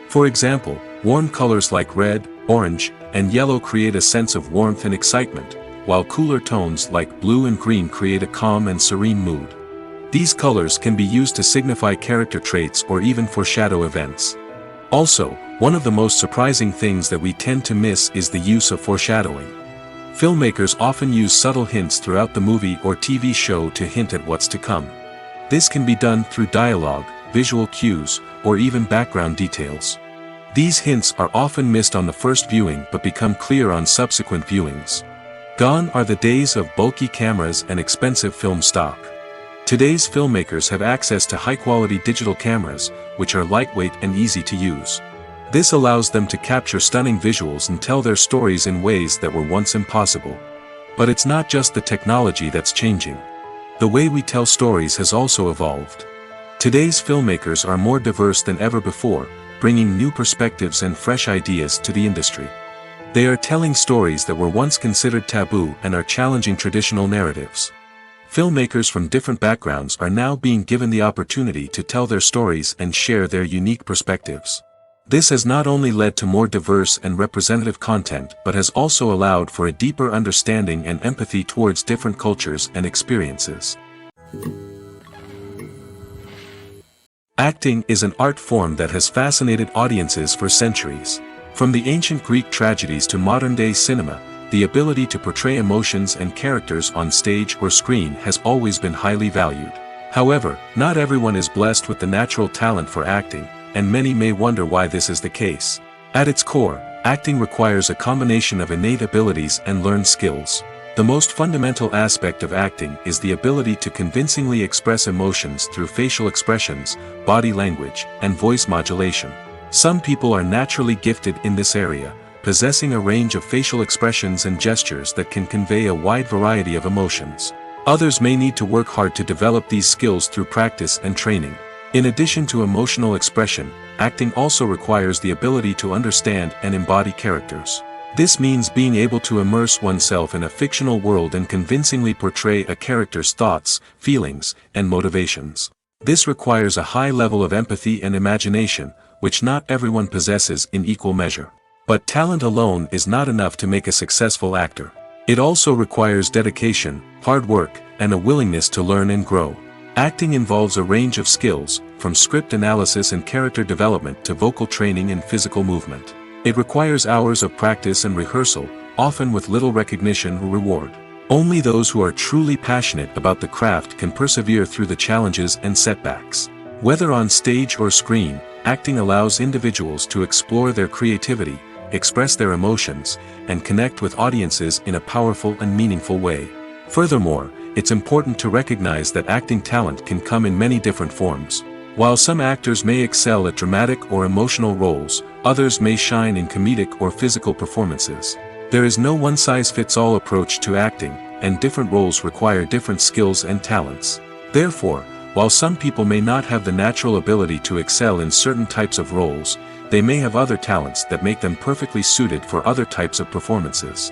For example, warm colors like red, orange, and yellow create a sense of warmth and excitement, while cooler tones like blue and green create a calm and serene mood. These colors can be used to signify character traits or even foreshadow events. Also, one of the most surprising things that we tend to miss is the use of foreshadowing. Filmmakers often use subtle hints throughout the movie or TV show to hint at what's to come. This can be done through dialogue, visual cues, or even background details. These hints are often missed on the first viewing but become clear on subsequent viewings. Gone are the days of bulky cameras and expensive film stock. Today's filmmakers have access to high-quality digital cameras, which are lightweight and easy to use. This allows them to capture stunning visuals and tell their stories in ways that were once impossible. But it's not just the technology that's changing. The way we tell stories has also evolved. Today's filmmakers are more diverse than ever before, bringing new perspectives and fresh ideas to the industry. They are telling stories that were once considered taboo and are challenging traditional narratives. Filmmakers from different backgrounds are now being given the opportunity to tell their stories and share their unique perspectives. This has not only led to more diverse and representative content but has also allowed for a deeper understanding and empathy towards different cultures and experiences. Acting is an art form that has fascinated audiences for centuries. From the ancient Greek tragedies to modern-day cinema, the ability to portray emotions and characters on stage or screen has always been highly valued. However, not everyone is blessed with the natural talent for acting, and many may wonder why this is the case. At its core, acting requires a combination of innate abilities and learned skills. The most fundamental aspect of acting is the ability to convincingly express emotions through facial expressions, body language, and voice modulation. Some people are naturally gifted in this area, possessing a range of facial expressions and gestures that can convey a wide variety of emotions. Others may need to work hard to develop these skills through practice and training. In addition to emotional expression, acting also requires the ability to understand and embody characters. This means being able to immerse oneself in a fictional world and convincingly portray a character's thoughts, feelings, and motivations. This requires a high level of empathy and imagination, which not everyone possesses in equal measure. But talent alone is not enough to make a successful actor. It also requires dedication, hard work, and a willingness to learn and grow. Acting involves a range of skills, from script analysis and character development to vocal training and physical movement. It requires hours of practice and rehearsal, often with little recognition or reward. Only those who are truly passionate about the craft can persevere through the challenges and setbacks. Whether on stage or screen, acting allows individuals to explore their creativity, express their emotions, and connect with audiences in a powerful and meaningful way. Furthermore, it's important to recognize that acting talent can come in many different forms. While some actors may excel at dramatic or emotional roles, others may shine in comedic or physical performances. There is no one-size-fits-all approach to acting, and different roles require different skills and talents. Therefore, while some people may not have the natural ability to excel in certain types of roles, they may have other talents that make them perfectly suited for other types of performances.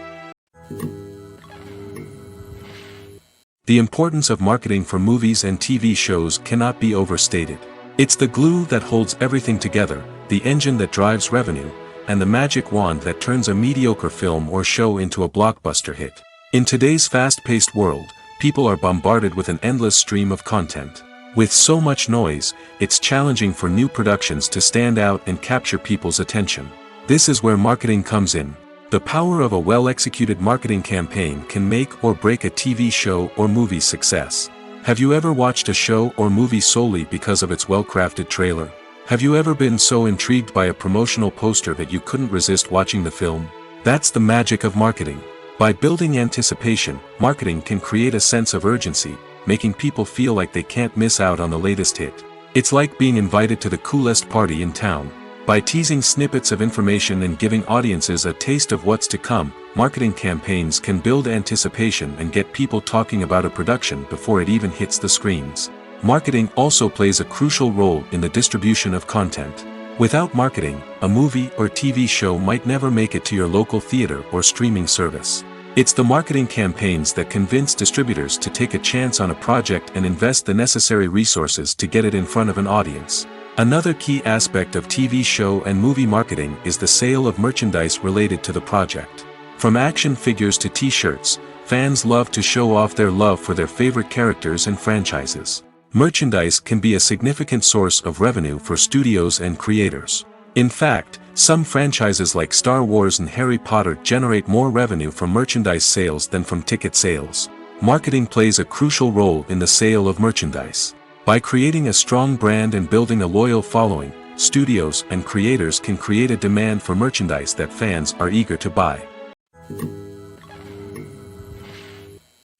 The importance of marketing for movies and TV shows cannot be overstated. It's the glue that holds everything together, the engine that drives revenue, and the magic wand that turns a mediocre film or show into a blockbuster hit. In today's fast-paced world, people are bombarded with an endless stream of content. With so much noise, it's challenging for new productions to stand out and capture people's attention. This is where marketing comes in. The power of a well-executed marketing campaign can make or break a TV show or movie's success. Have you ever watched a show or movie solely because of its well-crafted trailer? Have you ever been so intrigued by a promotional poster that you couldn't resist watching the film? That's the magic of marketing. By building anticipation, marketing can create a sense of urgency, making people feel like they can't miss out on the latest hit. It's like being invited to the coolest party in town. By teasing snippets of information and giving audiences a taste of what's to come, marketing campaigns can build anticipation and get people talking about a production before it even hits the screens. Marketing also plays a crucial role in the distribution of content. Without marketing, a movie or TV show might never make it to your local theater or streaming service. It's the marketing campaigns that convince distributors to take a chance on a project and invest the necessary resources to get it in front of an audience. Another key aspect of TV show and movie marketing is the sale of merchandise related to the project. From action figures to t-shirts, fans love to show off their love for their favorite characters and franchises. Merchandise can be a significant source of revenue for studios and creators. In fact, some franchises like Star Wars and Harry Potter generate more revenue from merchandise sales than from ticket sales. Marketing plays a crucial role in the sale of merchandise. By creating a strong brand and building a loyal following, studios and creators can create a demand for merchandise that fans are eager to buy.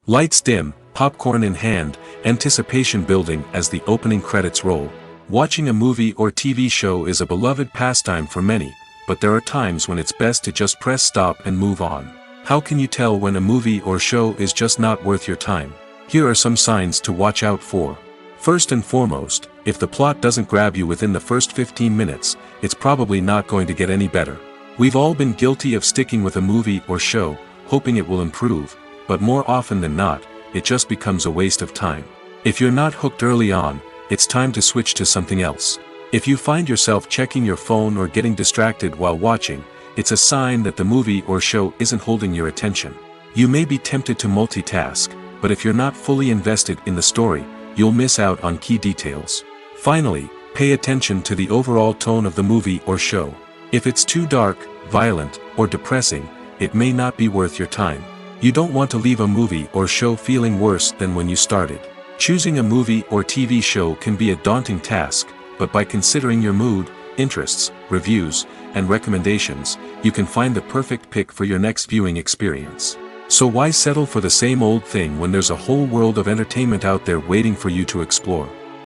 Lights dim, popcorn in hand, anticipation building as the opening credits roll. Watching a movie or TV show is a beloved pastime for many, but there are times when it's best to just press stop and move on. How can you tell when a movie or show is just not worth your time? Here are some signs to watch out for. First and foremost, if the plot doesn't grab you within the first 15 minutes, it's probably not going to get any better. We've all been guilty of sticking with a movie or show, hoping it will improve, but more often than not, it just becomes a waste of time. If you're not hooked early on, it's time to switch to something else. If you find yourself checking your phone or getting distracted while watching, it's a sign that the movie or show isn't holding your attention. You may be tempted to multitask, but if you're not fully invested in the story, you'll miss out on key details. Finally, pay attention to the overall tone of the movie or show. If it's too dark, violent, or depressing, it may not be worth your time. You don't want to leave a movie or show feeling worse than when you started. Choosing a movie or TV show can be a daunting task, but by considering your mood, interests, reviews, and recommendations, you can find the perfect pick for your next viewing experience. So why settle for the same old thing when there's a whole world of entertainment out there waiting for you to explore?